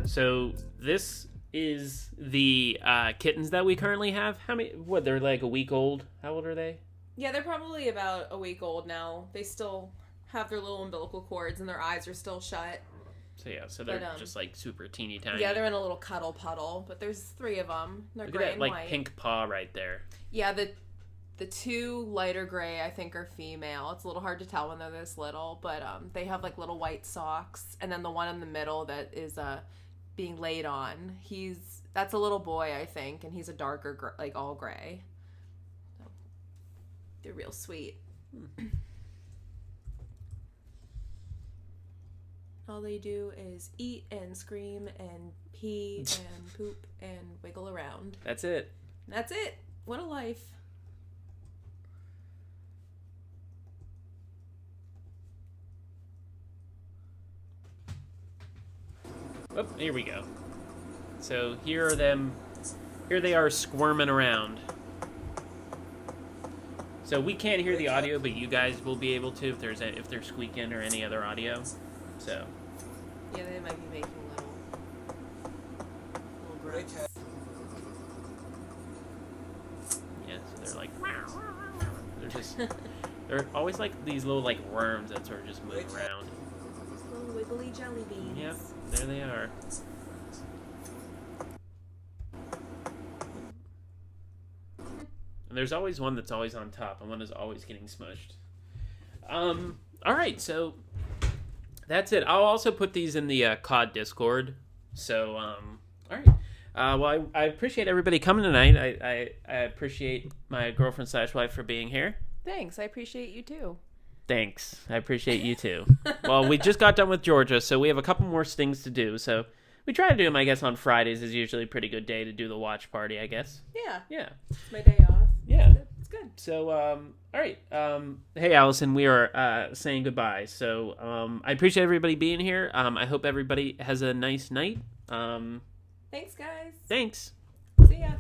So this is the kittens that we currently have. How many? What? They're like a week old. How old are they? Yeah, they're probably about a week old now. They still have their little umbilical cords and their eyes are still shut. So yeah, so they're just like super teeny tiny. Yeah, they're in a little cuddle puddle, but there's 3 of them. They're Look gray at that, and like white. pink paw right there. Yeah, the 2 lighter gray I think are female. It's a little hard to tell when they're this little, but they have like little white socks, and then the one in the middle that is being laid on, that's a little boy I think, and he's a darker like all gray. So, they're real sweet. All they do is eat and scream and pee and poop and wiggle around. That's it. That's it. What a life. Oh, here we go. So here are them. Here they are squirming around. So we can't hear the audio, but you guys will be able to if they're squeaking or any other audio. So. Yeah, they might be making little grunts. Yeah, so they're like. They're always like these little like worms that sort of just move around. Little wiggly jelly beans. Yep, there they are. And there's always one that's always on top, and one is always getting smushed. All right, so that's it. I'll also put these in the COD Discord. So, all right. Well, I appreciate everybody coming tonight. I appreciate my girlfriend/wife for being here. Thanks. I appreciate you too. Thanks. I appreciate you too. Well, we just got done with Georgia, so we have a couple more stings to do. So we try to do them, I guess, on Fridays is usually a pretty good day to do the watch party, I guess. Yeah. Yeah. It's my day off. Yeah. It's good. So, all right. Hey, Allison, we are saying goodbye. So I appreciate everybody being here. I hope everybody has a nice night. Thanks, guys. Thanks. See ya.